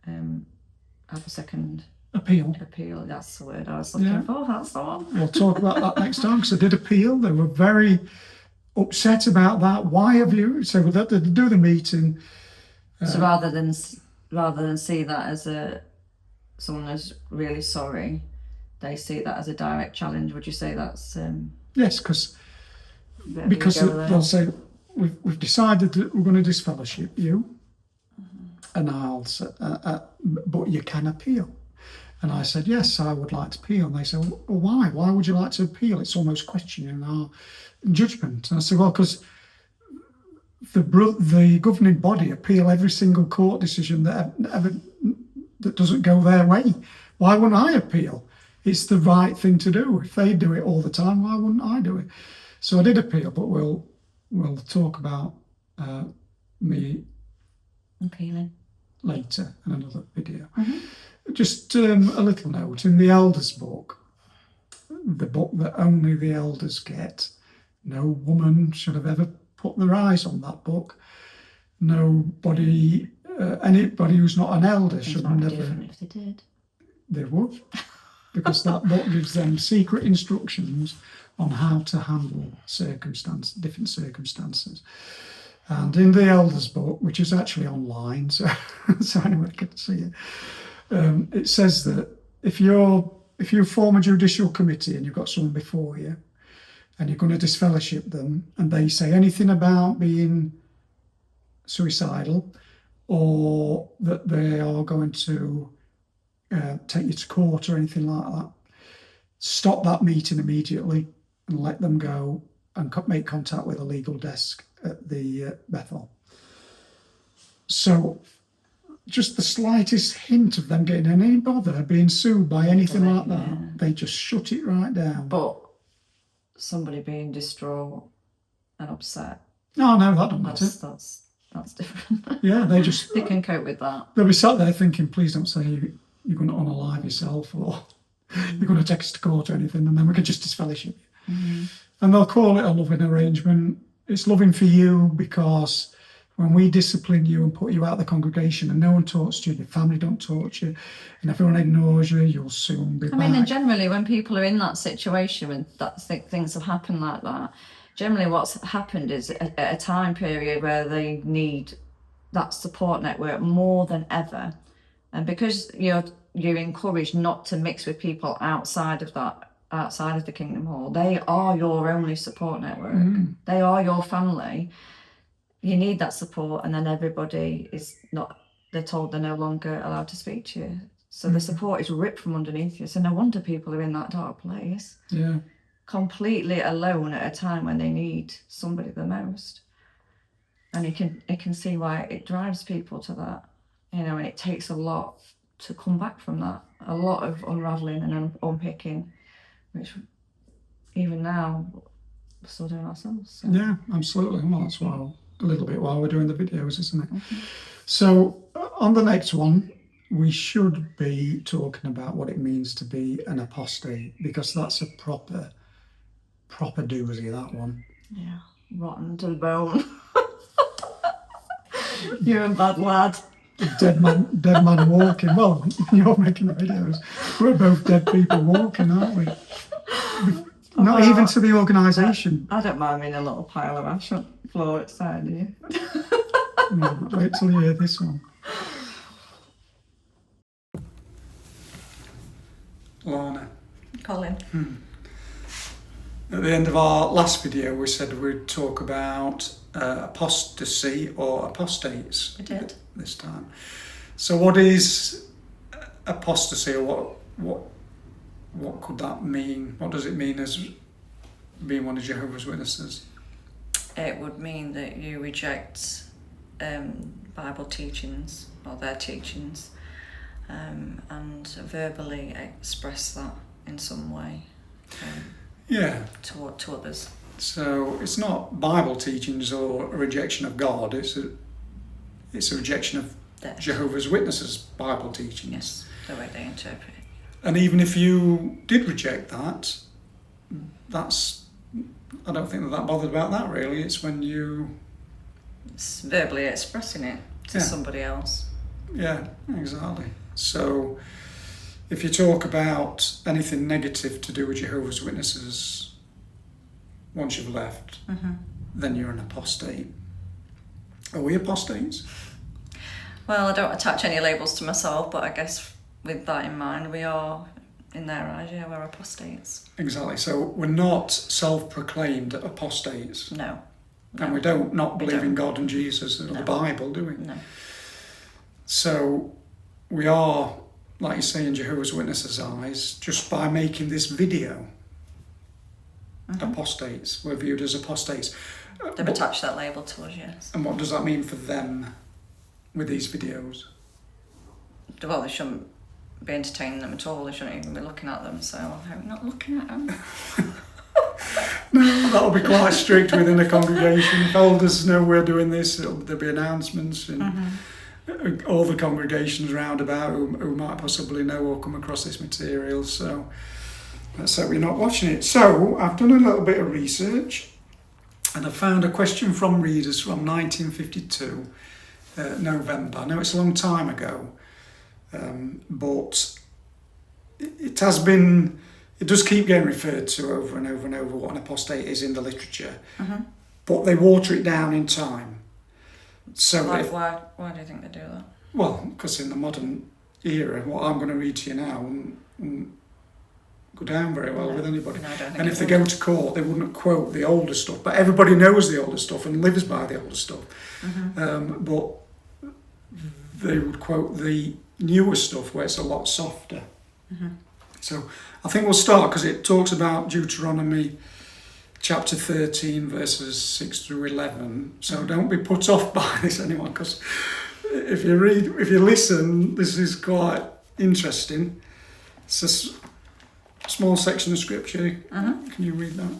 have a second appeal? That's the word I was looking for. That's the one. We'll talk about that next time, because I did appeal. They were very upset about that. Why have you? So they do the meeting. So rather than see that as someone who's really sorry, they see that as a direct challenge. Would you say that's yes, because they'll say we've decided that we're going to disfellowship you, and I'll say, but you can appeal. And I said, yes, I would like to appeal. And they said, well, why? Why would you like to appeal? It's almost questioning our judgment. And I said, well, because the governing body appeal every single court decision that doesn't go their way. Why wouldn't I appeal? It's the right thing to do. If they do it all the time, why wouldn't I do it? So I did appeal, but we'll talk about me appealing later in another video. Just a little note, in the elders book, the book that only the elders get, no woman should have ever put their eyes on that book. Nobody, anybody who's not an elder should never. Different if they did. They would, because that book gives them secret instructions on how to handle different circumstances. And in the elders book, which is actually online, so anyone can see it. It says that if you form a judicial committee and you've got someone before you and you're going to disfellowship them and they say anything about being suicidal or that they are going to take you to court or anything like that, stop that meeting immediately and let them go and make contact with a legal desk at the Bethel. So just the slightest hint of them getting any bother being sued by anything like that, they just shut it right down. But somebody being distraught and upset, no, that doesn't matter. That's different. Yeah, they can cope with that. They'll be sat there thinking, please don't say you're going to unalive yourself or you're going to take us to court or anything, and then we could just disfellowship you. And they'll call it a loving arrangement. It's loving for you because when we discipline you and put you out of the congregation and no one talks to you, your family don't talk to you, and everyone ignores you, you'll soon be back. And generally when people are in that situation, when things have happened like that, generally what's happened is at a time period where they need that support network more than ever. And because you're encouraged not to mix with people outside of the Kingdom Hall, they are your only support network. They are your family. You need that support, and then everybody they're told they're no longer allowed to speak to you. So the support is ripped from underneath you. So no wonder people are in that dark place. Yeah. Completely alone at a time when they need somebody the most. And you can see why it drives people to that you know, and it takes a lot to come back from that. A lot of unravelling and unpicking, which even now we're still doing ourselves. So. Yeah, absolutely. Well, that's why a little bit while we're doing the videos, isn't it? Mm-hmm. So on the next one, we should be talking about what it means to be an apostate, because that's a proper doozy, that one. Yeah, rotten to the bone. You're a bad lad. Dead man walking. Well, you're making the videos. We're both dead people walking, aren't we? Not even to the organisation. I don't mind being a little pile of ash on the floor outside, do you? No, wait till you hear this one. Larna. Colin. At the end of our last video, we said we'd talk about apostasy or apostates. We did. This time. So what is apostasy, or what could that mean? What does it mean as being one of Jehovah's Witnesses? It would mean that you reject Bible teachings or their teachings, and verbally express that in some way. To others. So it's not Bible teachings or a rejection of God. It's a rejection of Jehovah's Witnesses' Bible teachings. Yes, the way they interpret it. And even if you did reject that, I don't think that bothered about that really. It's when it's verbally expressing it to somebody else. Yeah, exactly. So if you talk about anything negative to do with Jehovah's Witnesses, once you've left, then you're an apostate. Are we apostates? Well, I don't attach any labels to myself, but I guess with that in mind, we are, in their eyes, we're apostates. Exactly. So we're not self-proclaimed apostates. No. And we don't not believe in God and Jesus or the Bible, do we? No. So we are, like you say, in Jehovah's Witnesses' eyes, just by making this video, apostates. We're viewed as apostates. They've attached that label to us, yes. And what does that mean for them with these videos? Well, they shouldn't be entertaining them at all. They shouldn't even be looking at them, so I hope not looking at them. No, that'll be quite strict within a congregation. If elders know we're doing this, there'll be announcements and all the congregations round about who might possibly know or come across this material. So let's say we're not watching it. So I've done a little bit of research and I found a question from readers from 1952, November. I know it's a long time ago, but it does keep getting referred to over and over and over what an apostate is in the literature, but they water it down in time. So why do you think they do that? Well, because in the modern era, what I'm going to read to you now wouldn't go down very well with anybody. No, I don't think and if they go to court, they wouldn't quote the older stuff, but everybody knows the older stuff and lives by the older stuff. But they would quote the newer stuff where it's a lot softer. So I think we'll start because it talks about Deuteronomy chapter 13 verses 6 through 11. So don't be put off by this, anyone, because if you listen, this is quite interesting. It's a small section of scripture. Can you read that?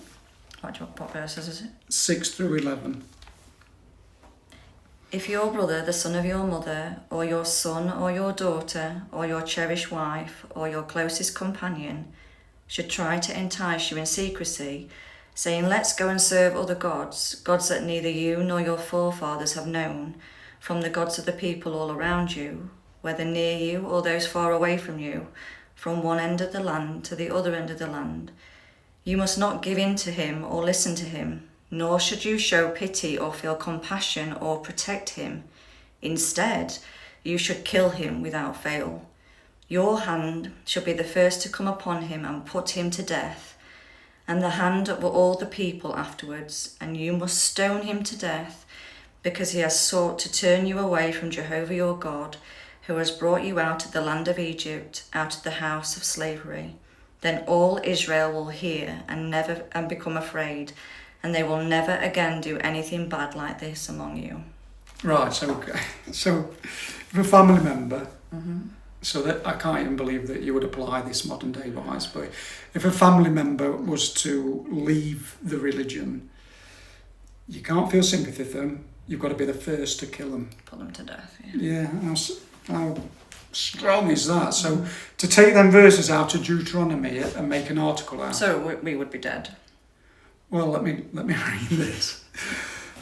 What verses is it? 6 through 11. If your brother, the son of your mother, or your son or your daughter, or your cherished wife, or your closest companion, should try to entice you in secrecy, saying, let's go and serve other gods, gods that neither you nor your forefathers have known, from the gods of the people all around you, whether near you or those far away from you, from one end of the land to the other end of the land, you must not give in to him or listen to him, nor should you show pity or feel compassion or protect him. Instead, you should kill him without fail. Your hand should be the first to come upon him and put him to death, and the hand of all the people afterwards, and you must stone him to death, because he has sought to turn you away from Jehovah your God, who has brought you out of the land of Egypt, out of the house of slavery. Then all Israel will hear and become afraid, and they will never again do anything bad like this among you. Right, okay. So, if a family member, so that I can't even believe that you would apply this modern day wise, but if a family member was to leave the religion, you can't feel sympathy for them. You've got to be the first to kill them. Put them to death, Yeah, how strong is that? So to take them verses out of Deuteronomy and make an article out. So we would be dead. Well, let me read this.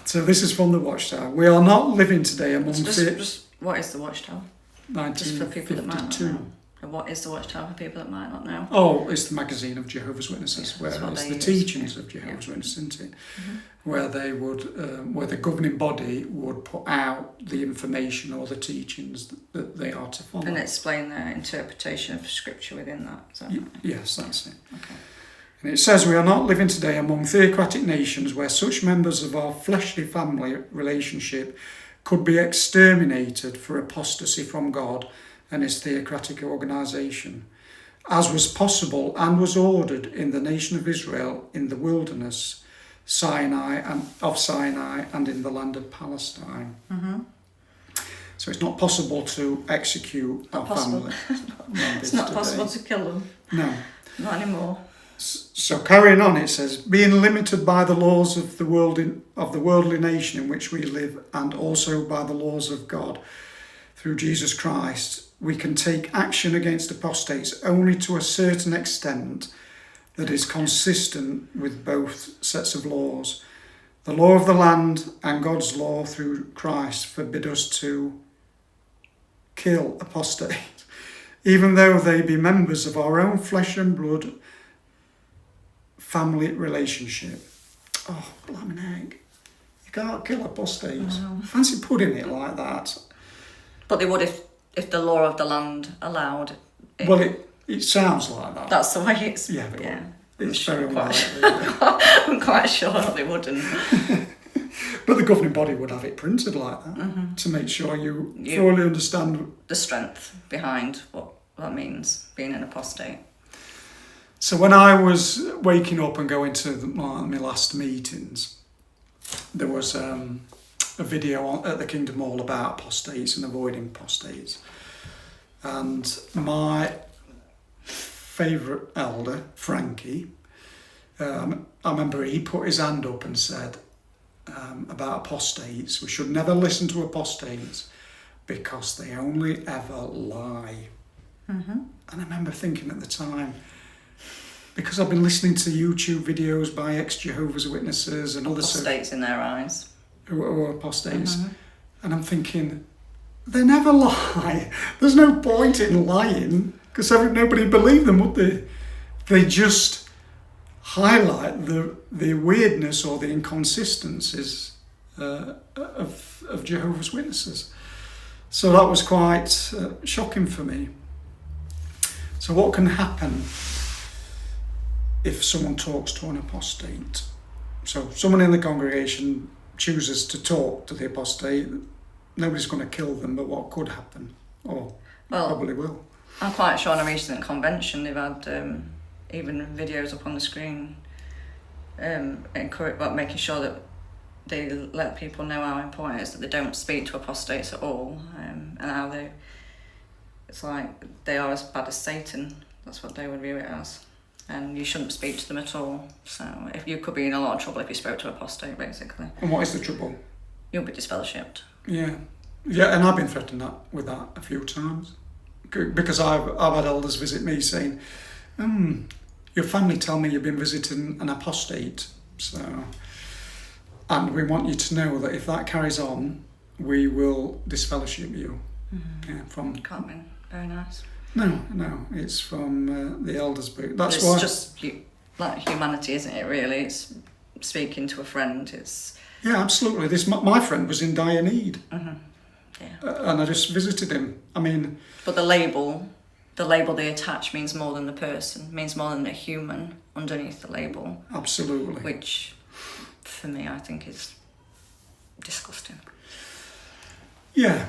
So this is from the Watchtower. We are not living today among Just what is the Watchtower? 1952. Just for people that might not know. What is the Watchtower for people that might not know? Oh, it's the magazine of Jehovah's Witnesses, Yeah, where it's the use. teachings of Jehovah's Witnesses, isn't it? Where they would, where the governing body would put out the information or the teachings that they are to follow. And explain their interpretation of scripture within that. Is that right? Yes, that's it. Okay. And it says, we are not living today among theocratic nations where such members of our fleshly family relationship could be exterminated for apostasy from God and his theocratic organisation, as was possible and was ordered in the nation of Israel in the wilderness, Sinai and in the land of Palestine. So it's not possible to execute our family members It's not today. possible to kill them. No. Not anymore. So carrying on, it says, being limited by the laws of the worldly nation in which we live, and also by the laws of God through Jesus Christ, we can take action against apostates only to a certain extent that is consistent with both sets of laws. The law of the land and God's law through Christ forbid us to kill apostates, even though they be members of our own flesh and blood family relationship. Oh, blimey egg. You can't kill apostates. Fancy putting it like that. But they would if the law of the land allowed it. Well, it sounds like that. That's the way it's... Yeah, but yeah. it's very quite unlikely. I'm quite sure they wouldn't. But the governing body would have it printed like that to make sure you fully understand the strength behind what that means, being an apostate. So when I was waking up and going to my last meetings, there was a video at the Kingdom Hall about apostates and avoiding apostates. And my favourite elder, Frankie, I remember he put his hand up and said about apostates, we should never listen to apostates because they only ever lie. And I remember thinking at the time, because I've been listening to YouTube videos by ex-Jehovah's Witnesses and other Apostates in their eyes. who are apostates, and I'm thinking, they never lie. There's no point in lying, because nobody believed them, would they? They just highlight the weirdness or the inconsistencies of Jehovah's Witnesses. So that was quite shocking for me. So what can happen if someone talks to an apostate? So someone in the congregation chooses to talk to the apostate. Nobody's going to kill them, but what could happen? Or probably will. I'm quite sure in a recent convention they've had even videos up on the screen about making sure that they let people know how important it is that they don't speak to apostates at all, and how it's like they are as bad as Satan. That's what they would view it as. And you shouldn't speak to them at all. So if you could be in a lot of trouble if you spoke to an apostate, basically. And what is the trouble? You'll be disfellowshipped. Yeah, and I've been threatened with that a few times, because I've had elders visit me saying, your family tell me you've been visiting an apostate, and we want you to know that if that carries on, we will disfellowship you. Can't be very nice. No, it's from the elders' book. It's why. Just like humanity, isn't it? Really, it's speaking to a friend. It's absolutely. My friend was in dire need, and I just visited him. I mean, but the label they attach means more than the person, means more than the human underneath the label. Absolutely. Which, for me, I think is disgusting. Yeah.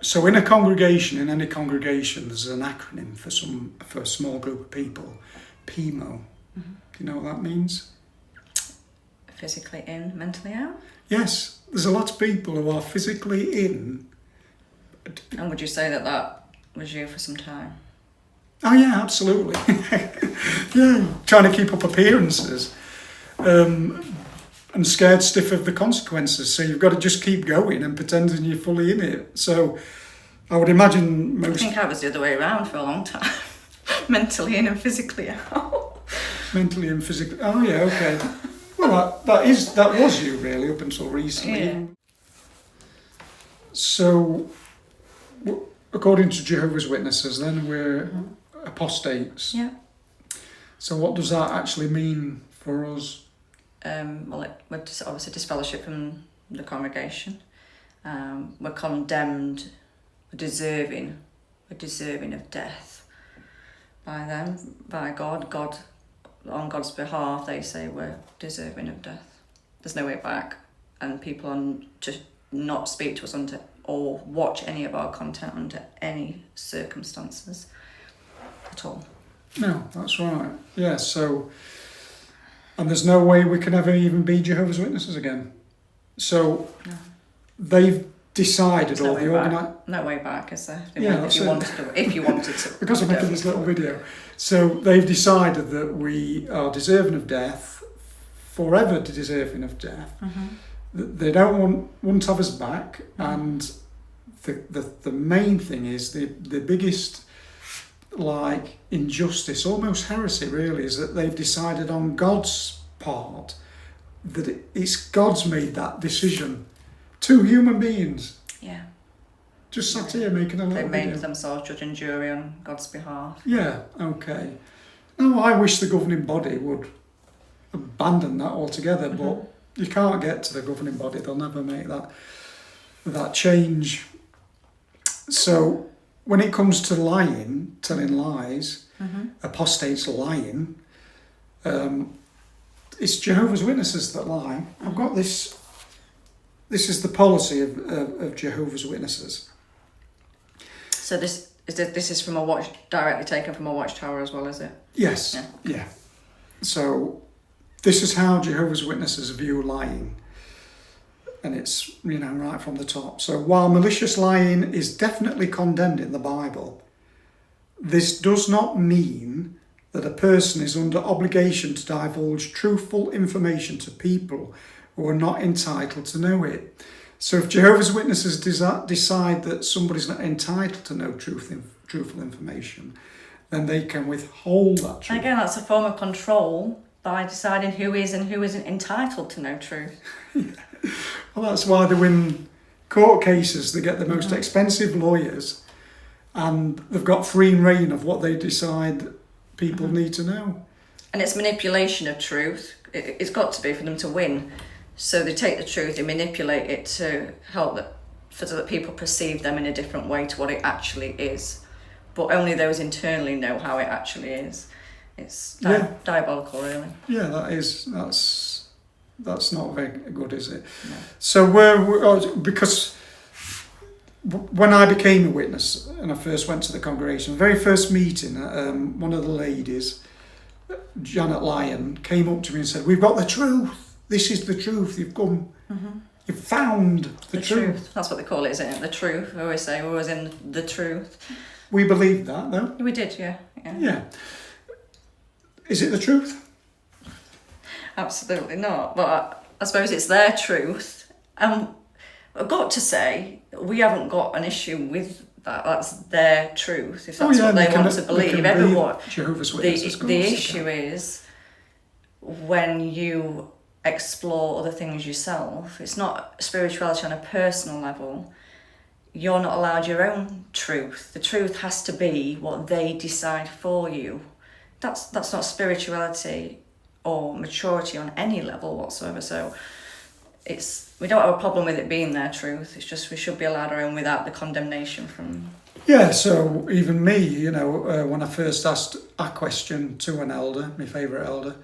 So in a congregation, in any congregation, there's an acronym for a small group of people, PMO. Do you know what that means? Physically in, mentally out? Yes. there's a lot of people who are physically in. And would you say that that was you for some time? Oh yeah, absolutely. Yeah, trying to keep up appearances, and scared stiff of the consequences. So you've got to just keep going and pretending you're fully in it. So I would imagine I most think I was the other way around for a long time. Mentally in and physically out. mentally and physically. Oh yeah, okay. Well, that was you really up until recently. Yeah. So, according to Jehovah's Witnesses, then we're apostates. Yeah. So, what does that actually mean for us? Well, we're obviously disfellowship from the congregation. We're condemned, we're deserving of death by them, by God. God, on God's behalf, they say we're deserving of death. There's no way back, and people are just not speak to us under or watch any of our content under any circumstances at all. No, that's right. Yeah, so, and there's no way we can ever even be Jehovah's Witnesses again. So, No. they've decided, There's no or the way back. No way back, is there? If you wanted to. Because I'm making this little video. So they've decided that we are deserving of death, forever deserving of death. Mm-hmm. They don't want to have us back, and the main thing is the biggest injustice, almost heresy really, is that they've decided on God's part that it's God's made that decision. Two human beings Yeah. just sat here making a They little made video. themselves judge and jury on God's behalf. Yeah, okay. Now, I wish the governing body would abandon that altogether, but you can't get to the governing body. They'll never make that change. So, when it comes to lying, telling lies, apostates lying, it's Jehovah's Witnesses that lie. I've got this. This is the policy of Jehovah's Witnesses. So this is from directly taken from a watchtower as well, is it? Yes, yeah. So this is how Jehovah's Witnesses view lying. And it's, right from the top. So while malicious lying is definitely condemned in the Bible, this does not mean that a person is under obligation to divulge truthful information to people who are not entitled to know it. So if Jehovah's Witnesses decide that somebody's not entitled to know truthful information, then they can withhold that truth. And again, that's a form of control by deciding who is and who isn't entitled to know truth. Well, that's why they win court cases. They get the most expensive lawyers, and they've got free reign of what they decide people need to know. And it's manipulation of truth. It's got to be for them to win. So they take the truth, they manipulate it to help so that people perceive them in a different way to what it actually is. But only those internally know how it actually is. It's diabolical, really. Yeah, that's not very good, is it? No. So because when I became a witness and I first went to the congregation, the very first meeting, one of the ladies, Janet Lyon, came up to me and said, "We've got the truth. This is the truth. You've come. You've found the truth." That's what they call it, isn't it? The truth. We always say we're always in the truth. We believed that, though. We did, yeah. Is it the truth? Absolutely not. But I suppose it's their truth. And I've got to say, we haven't got an issue with that. That's their truth. If that's what they want to believe. Everyone. Jehovah's Witnesses. The issue is when you explore other things yourself. It's not spirituality on a personal level. You're not allowed your own truth. The truth has to be what they decide for you. That's not spirituality or maturity on any level whatsoever. So we don't have a problem with it being their truth. It's just we should be allowed our own without the condemnation from. Yeah, so even me, when I first asked a question to an elder, my favourite elder,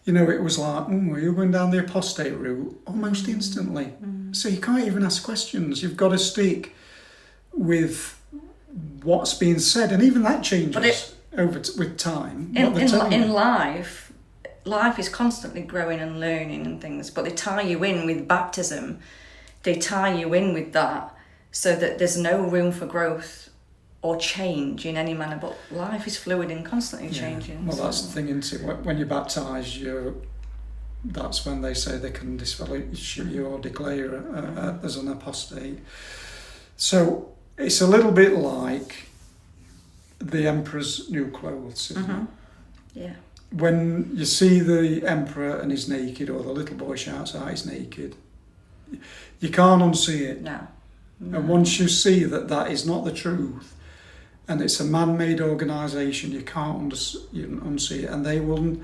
it was like, are you going down the apostate route? Almost instantly. So you can't even ask questions. You've got to stick with what's being said. And even that changes with time. In life is constantly growing and learning and things. But they tie you in with baptism they tie you in with that so that there's no room for growth or change in any manner, but life is fluid and constantly changing. Well, that's the thing, isn't it? When you're baptised, that's when they say they can disfellowship you or declare you as an apostate. So it's a little bit like the emperor's new clothes, isn't it? Yeah. When you see the emperor and he's naked, or the little boy shouts out he's naked, you can't unsee it. No. And once you see that that is not the truth, and it's a man-made organisation, you can't unsee it. And they will,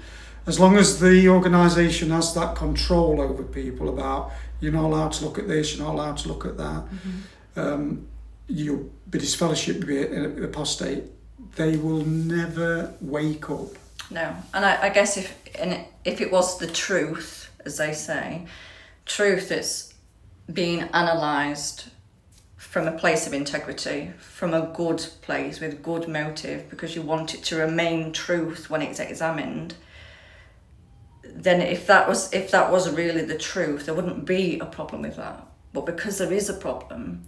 as long as the organisation has that control over people about, you're not allowed to look at this, you're not allowed to look at that, you'll be disfellowshipped, be an apostate, they will never wake up. No. And I guess if it was the truth, as they say, truth is being analysed from a place of integrity, from a good place with good motive, because you want it to remain truth when it's examined, then if that was really the truth, there wouldn't be a problem with that. But because there is a problem,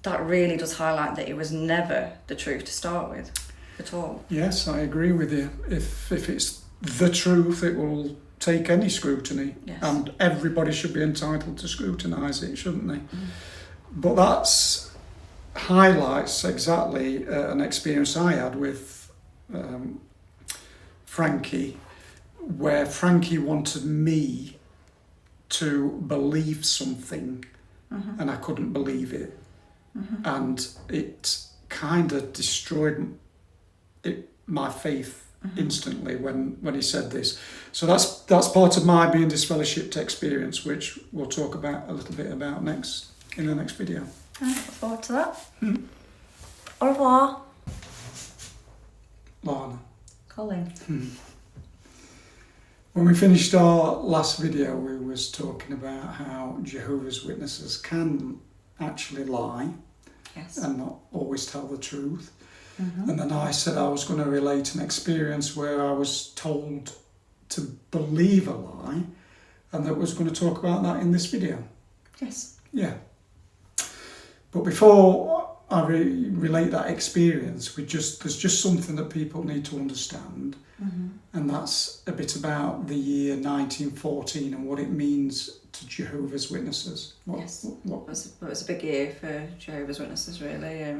that really does highlight that it was never the truth to start with at all. Yes, I agree with you. If it's the truth, it will take any scrutiny. Yes. And everybody should be entitled to scrutinise it, shouldn't they? But that highlights exactly an experience I had with Frankie, where Frankie wanted me to believe something and I couldn't believe it. And it kind of destroyed my faith instantly when he said this. So that's part of my being disfellowshipped experience, which we'll talk about a little bit about in the next video. I look forward to that. Au revoir. Larna. Colin. When we finished our last video, we was talking about how Jehovah's Witnesses can actually lie and not always tell the truth. And then I said I was going to relate an experience where I was told to believe a lie, and that was going to talk about that in this video. Yes. Yeah. But before I relate that experience, there's just something that people need to understand, and that's a bit about the year 1914 and what it means to Jehovah's Witnesses. It was a big year for Jehovah's Witnesses, really.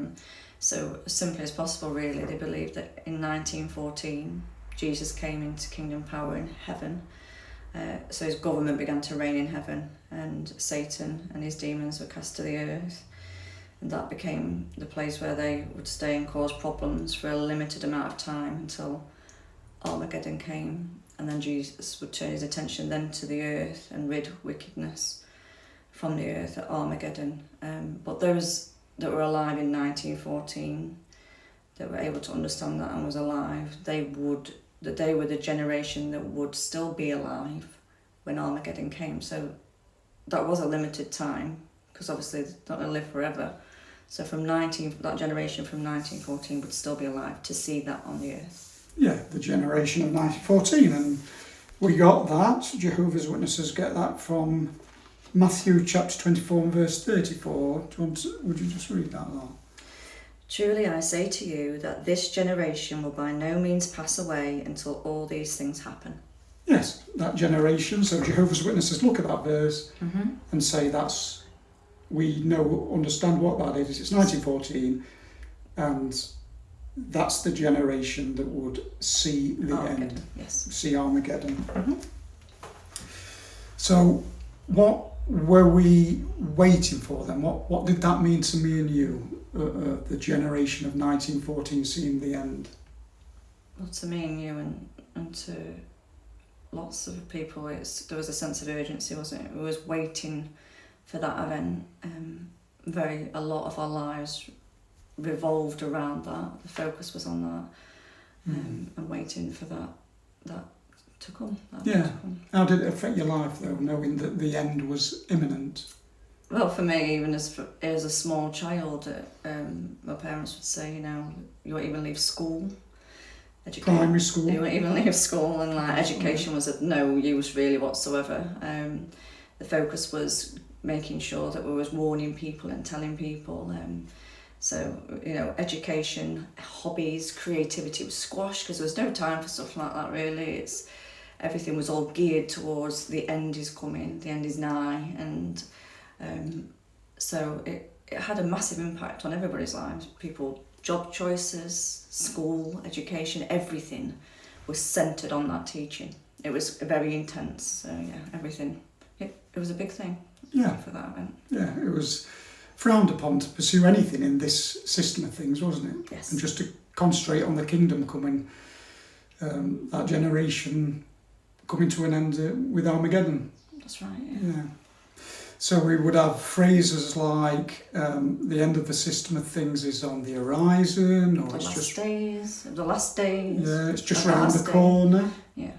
So as simply as possible, really, they believed that in 1914 Jesus came into kingdom power in heaven. So his government began to reign in heaven, and Satan and his demons were cast to the earth. And that became the place where they would stay and cause problems for a limited amount of time until Armageddon came. And then Jesus would turn his attention then to the earth and rid wickedness from the earth at Armageddon. But those that were alive in 1914, that were able to understand that and was alive, they were the generation that would still be alive when Armageddon came. So that was a limited time, because obviously they're not going to live forever. So that generation from 1914 would still be alive to see that on the earth. Yeah, the generation of 1914, and we got that. Jehovah's Witnesses get that from Matthew chapter 24 and verse 34. Would you just read that, Lord? Truly I say to you that this generation will by no means pass away until all these things happen. Yes, that generation. So Jehovah's Witnesses look at that verse and say we understand what that is. It's 1914, and that's the generation that would see the end. Yes. See Armageddon. So what were we waiting for then? What did that mean to me and you, the generation of 1914 seeing the end? Well, to me and you and to lots of people, there was a sense of urgency, wasn't it? We was waiting for that event. A lot of our lives revolved around that. The focus was on that, and waiting for that to come. How did it affect your life though, knowing that the end was imminent? Well, for me, even as a small child, my parents would say, you won't even leave school. Primary school. You won't even leave school, and education was of no use really whatsoever. The focus was making sure that we was warning people and telling people. So, you know, education, hobbies, creativity was squashed because there was no time for stuff like that really. Everything was all geared towards the end is coming, the end is nigh, and so it had a massive impact on everybody's lives. People, job choices, school, education, everything was centred on that teaching. It was very intense, so yeah, everything. It was a big thing for that event. Yeah, it was frowned upon to pursue anything in this system of things, wasn't it? Yes. And just to concentrate on the kingdom coming, that generation coming to an end with Armageddon. That's right, Yeah. So we would have phrases like the end of the system of things is on the horizon, or the it's last just days, the last days. yeah, it's just the round last the day. corner. Yeah.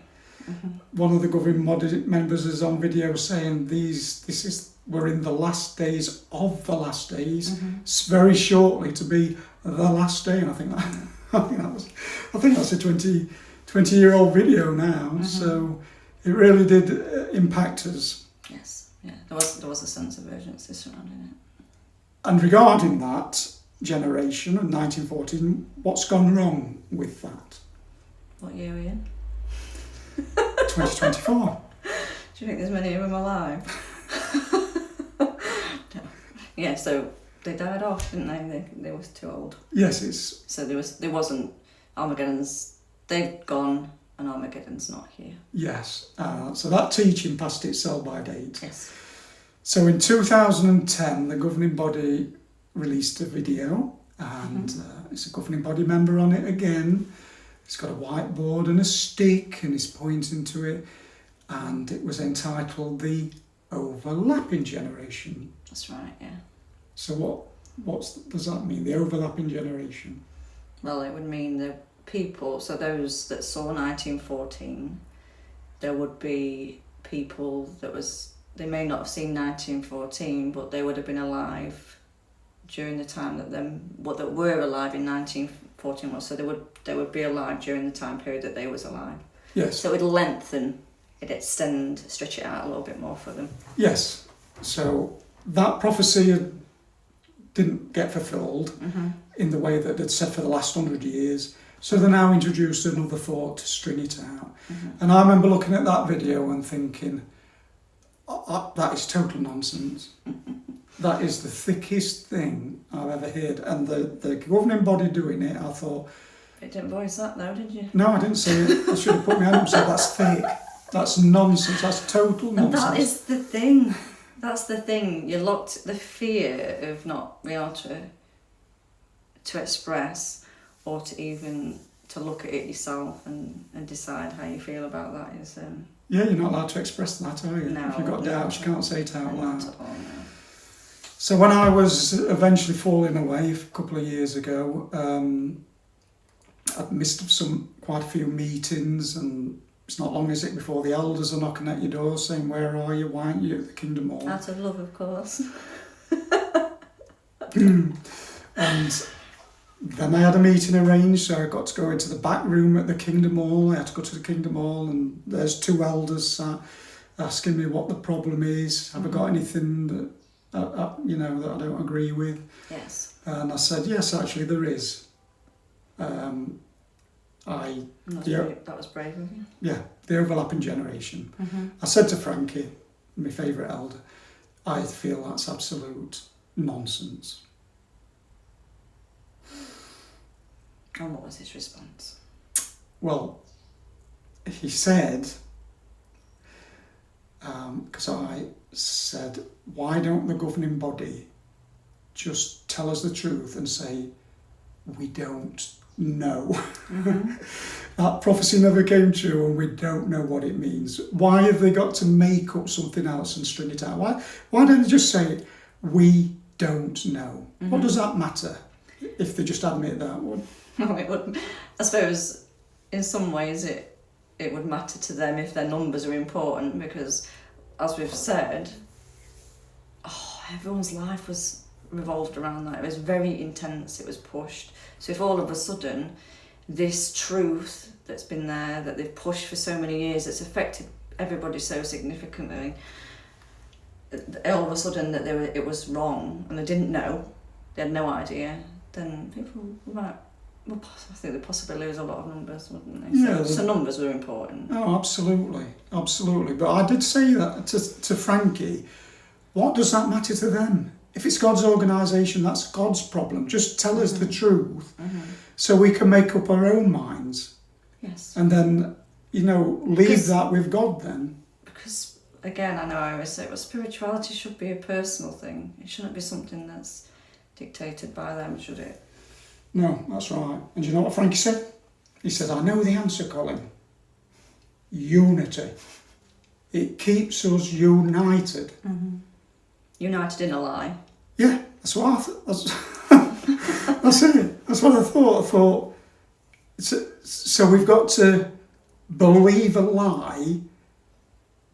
One of the governing body members is on video saying we're in the last days of the last days. It's very shortly to be the last day, and I think that's a 20-year-old video now. So it really did impact us. Yes, yeah, there was a sense of urgency surrounding it. And regarding that generation of 1914, what's gone wrong with that? What year are we in? 2024. Do you think there's many of them alive? No. Yeah, so they died off, didn't they? They were too old. Yes, it's So there wasn't Armageddon's. They've gone, and Armageddon's not here. yes. So that teaching passed its sell-by date. Yes. So in 2010, the governing body released a video, and it's a governing body member on it again. He's got a whiteboard and a stick, and he's pointing to it, and it was entitled "The Overlapping Generation." That's right. Yeah. So what does that mean? The overlapping generation. Well, it would mean the people. So those that saw 1914, there would be people they may not have seen 1914, but they would have been alive during the time that were alive in 1914 was. So they would be alive during the time period that they was alive. Yes. So it would lengthen, it'd extend, stretch it out a little bit more for them. Yes. So that prophecy didn't get fulfilled in the way that they'd said for the last 100 years. So they now introduced another thought to string it out. And I remember looking at that video and thinking, that is total nonsense. That is the thickest thing I've ever heard. And the governing body doing it, I thought... It didn't voice that though, did you? No, I didn't say it. I should have put my hand up and said, that's thick. That's nonsense. That's total nonsense. And that is the thing. That's the thing. You're locked. The fear of not being able to express or to look at it yourself and decide how you feel about that is... Yeah, you're not allowed to express that, are you? No, if you've got doubts, you can't say it out loud. Not at all, no. So when I was eventually falling away a couple of years ago, I'd missed quite a few meetings, and it's not long, is it, before the elders are knocking at your door saying, "Where are you? Why aren't you at the Kingdom Hall?" Out of love, of course. And then I had a meeting arranged, so I got to go into the back room at the Kingdom Hall. I had to go to the Kingdom Hall, and there's two elders sat asking me what the problem is. Have I got anything that that I don't agree with? Yes. And I said, yes, actually there is. That was brave of you. Yeah, the overlapping generation. I said to Frankie, my favourite elder, I feel that's absolute nonsense. And what was his response? Well, he said, because I said, why don't the governing body just tell us the truth and say, we don't know. That prophecy never came true and we don't know what it means. Why have they got to make up something else and string it out? Why don't they just say, we don't know? What does that matter if they just admit that one? No, it wouldn't. I suppose in some ways it would matter to them if their numbers are important, because as we've said, everyone's life was revolved around that. It was very intense, it was pushed. So if all of a sudden this truth that's been there, that they've pushed for so many years, that's affected everybody so significantly, all of a sudden that it was wrong and they didn't know, they had no idea, then people might, well, I think they'd possibly lose a lot of numbers, wouldn't they? Yeah, so numbers were important. Oh, absolutely, absolutely. But I did say that to Frankie. What does that matter to them? If it's God's organisation, that's God's problem. Just tell us the truth, so we can make up our own minds. Yes. And then, leave that with God then. Because, again, I know I always say, well, spirituality should be a personal thing. It shouldn't be something that's dictated by them, should it? No, that's right. And do you know what Frankie said? He said, I know the answer, Colin. Unity. It keeps us united. United in a lie. Yeah, that's what I thought. That's it. That's what I thought. I thought, so we've got to believe a lie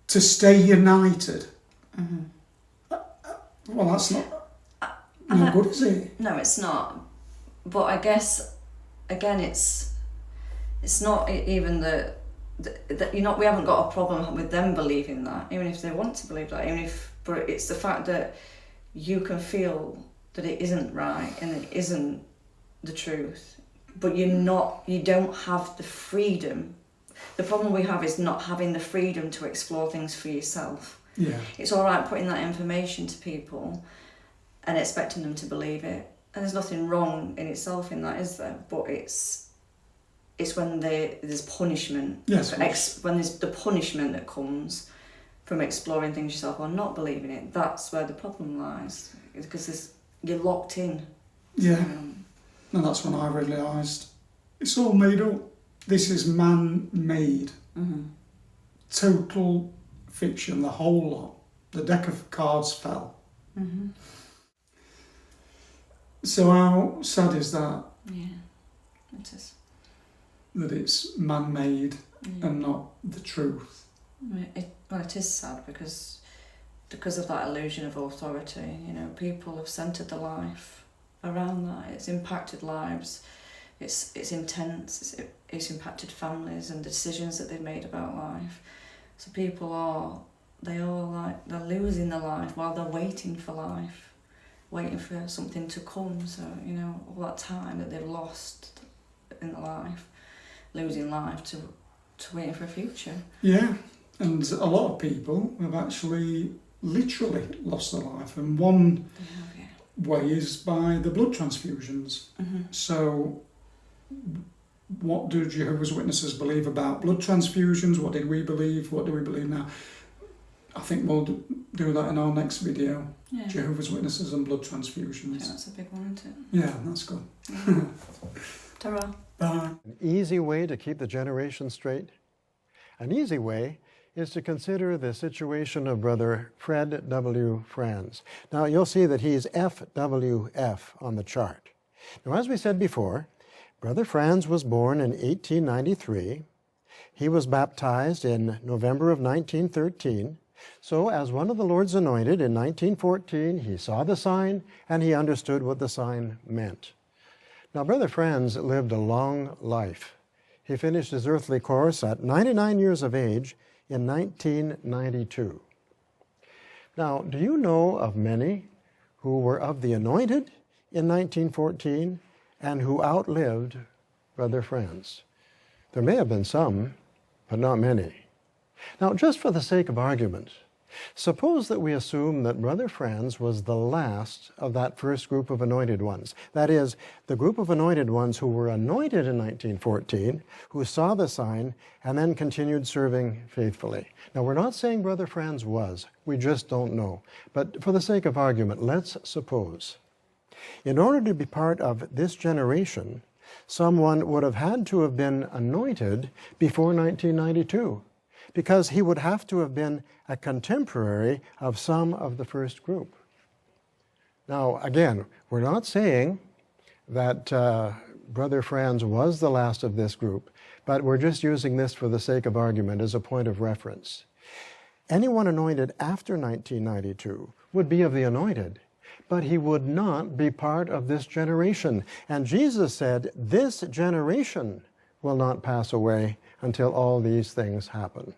to stay united. Well, that's not no good, is it? No, it's not. But I guess, again, it's not even that we haven't got a problem with them believing that, even if they want to believe that, but it's the fact that you can feel that it isn't right and it isn't the truth, but you don't have the freedom. The problem we have is not having the freedom to explore things for yourself. Yeah. It's all right putting that information to people and expecting them to believe it. And there's nothing wrong in itself in that, is there? But it's when there's punishment. Yes. When there's the punishment that comes from exploring things yourself or not believing it, that's where the problem lies. Because you're locked in. Yeah. And that's when I realised it's all made up. This is man-made. Total fiction, the whole lot. The deck of cards fell. So how sad is that? Yeah, it is. That it's man-made and not the truth. It is sad because of that illusion of authority. People have centred their life around that. It's impacted lives. It's intense. It's impacted families and decisions that they've made about life. So people they're losing their life while they're waiting for life. Waiting for something to come, so all that time that they've lost in their life, losing life to waiting for a future. Yeah, and a lot of people have actually literally lost their life, and one way is by the blood transfusions. So what do Jehovah's Witnesses believe about blood transfusions? What did we believe? What do we believe now? I think we'll do that in our next video. Yeah. Jehovah's Witnesses and blood transfusions. Yeah, that's a big one, isn't it? Yeah, that's good. Ta-ra. Bye. An easy way to keep the generation straight? An easy way is to consider the situation of Brother Fred W. Franz. Now, you'll see that he's FWF on the chart. Now, as we said before, Brother Franz was born in 1893. He was baptized in November of 1913. So, as one of the Lord's anointed in 1914, he saw the sign and he understood what the sign meant. Now, Brother Franz lived a long life. He finished his earthly course at 99 years of age in 1992. Now, do you know of many who were of the anointed in 1914 and who outlived Brother Franz? There may have been some, but not many. Now, just for the sake of argument, suppose that we assume that Brother Franz was the last of that first group of anointed ones. That is, the group of anointed ones who were anointed in 1914, who saw the sign, and then continued serving faithfully. Now, we're not saying Brother Franz was. We just don't know. But for the sake of argument, let's suppose. In order to be part of this generation, someone would have had to have been anointed before 1992, because he would have to have been a contemporary of some of the first group. Now, again, we're not saying that Brother Franz was the last of this group, but we're just using this for the sake of argument as a point of reference. Anyone anointed after 1992 would be of the anointed, but he would not be part of this generation. And Jesus said, this generation will not pass away until all these things happen.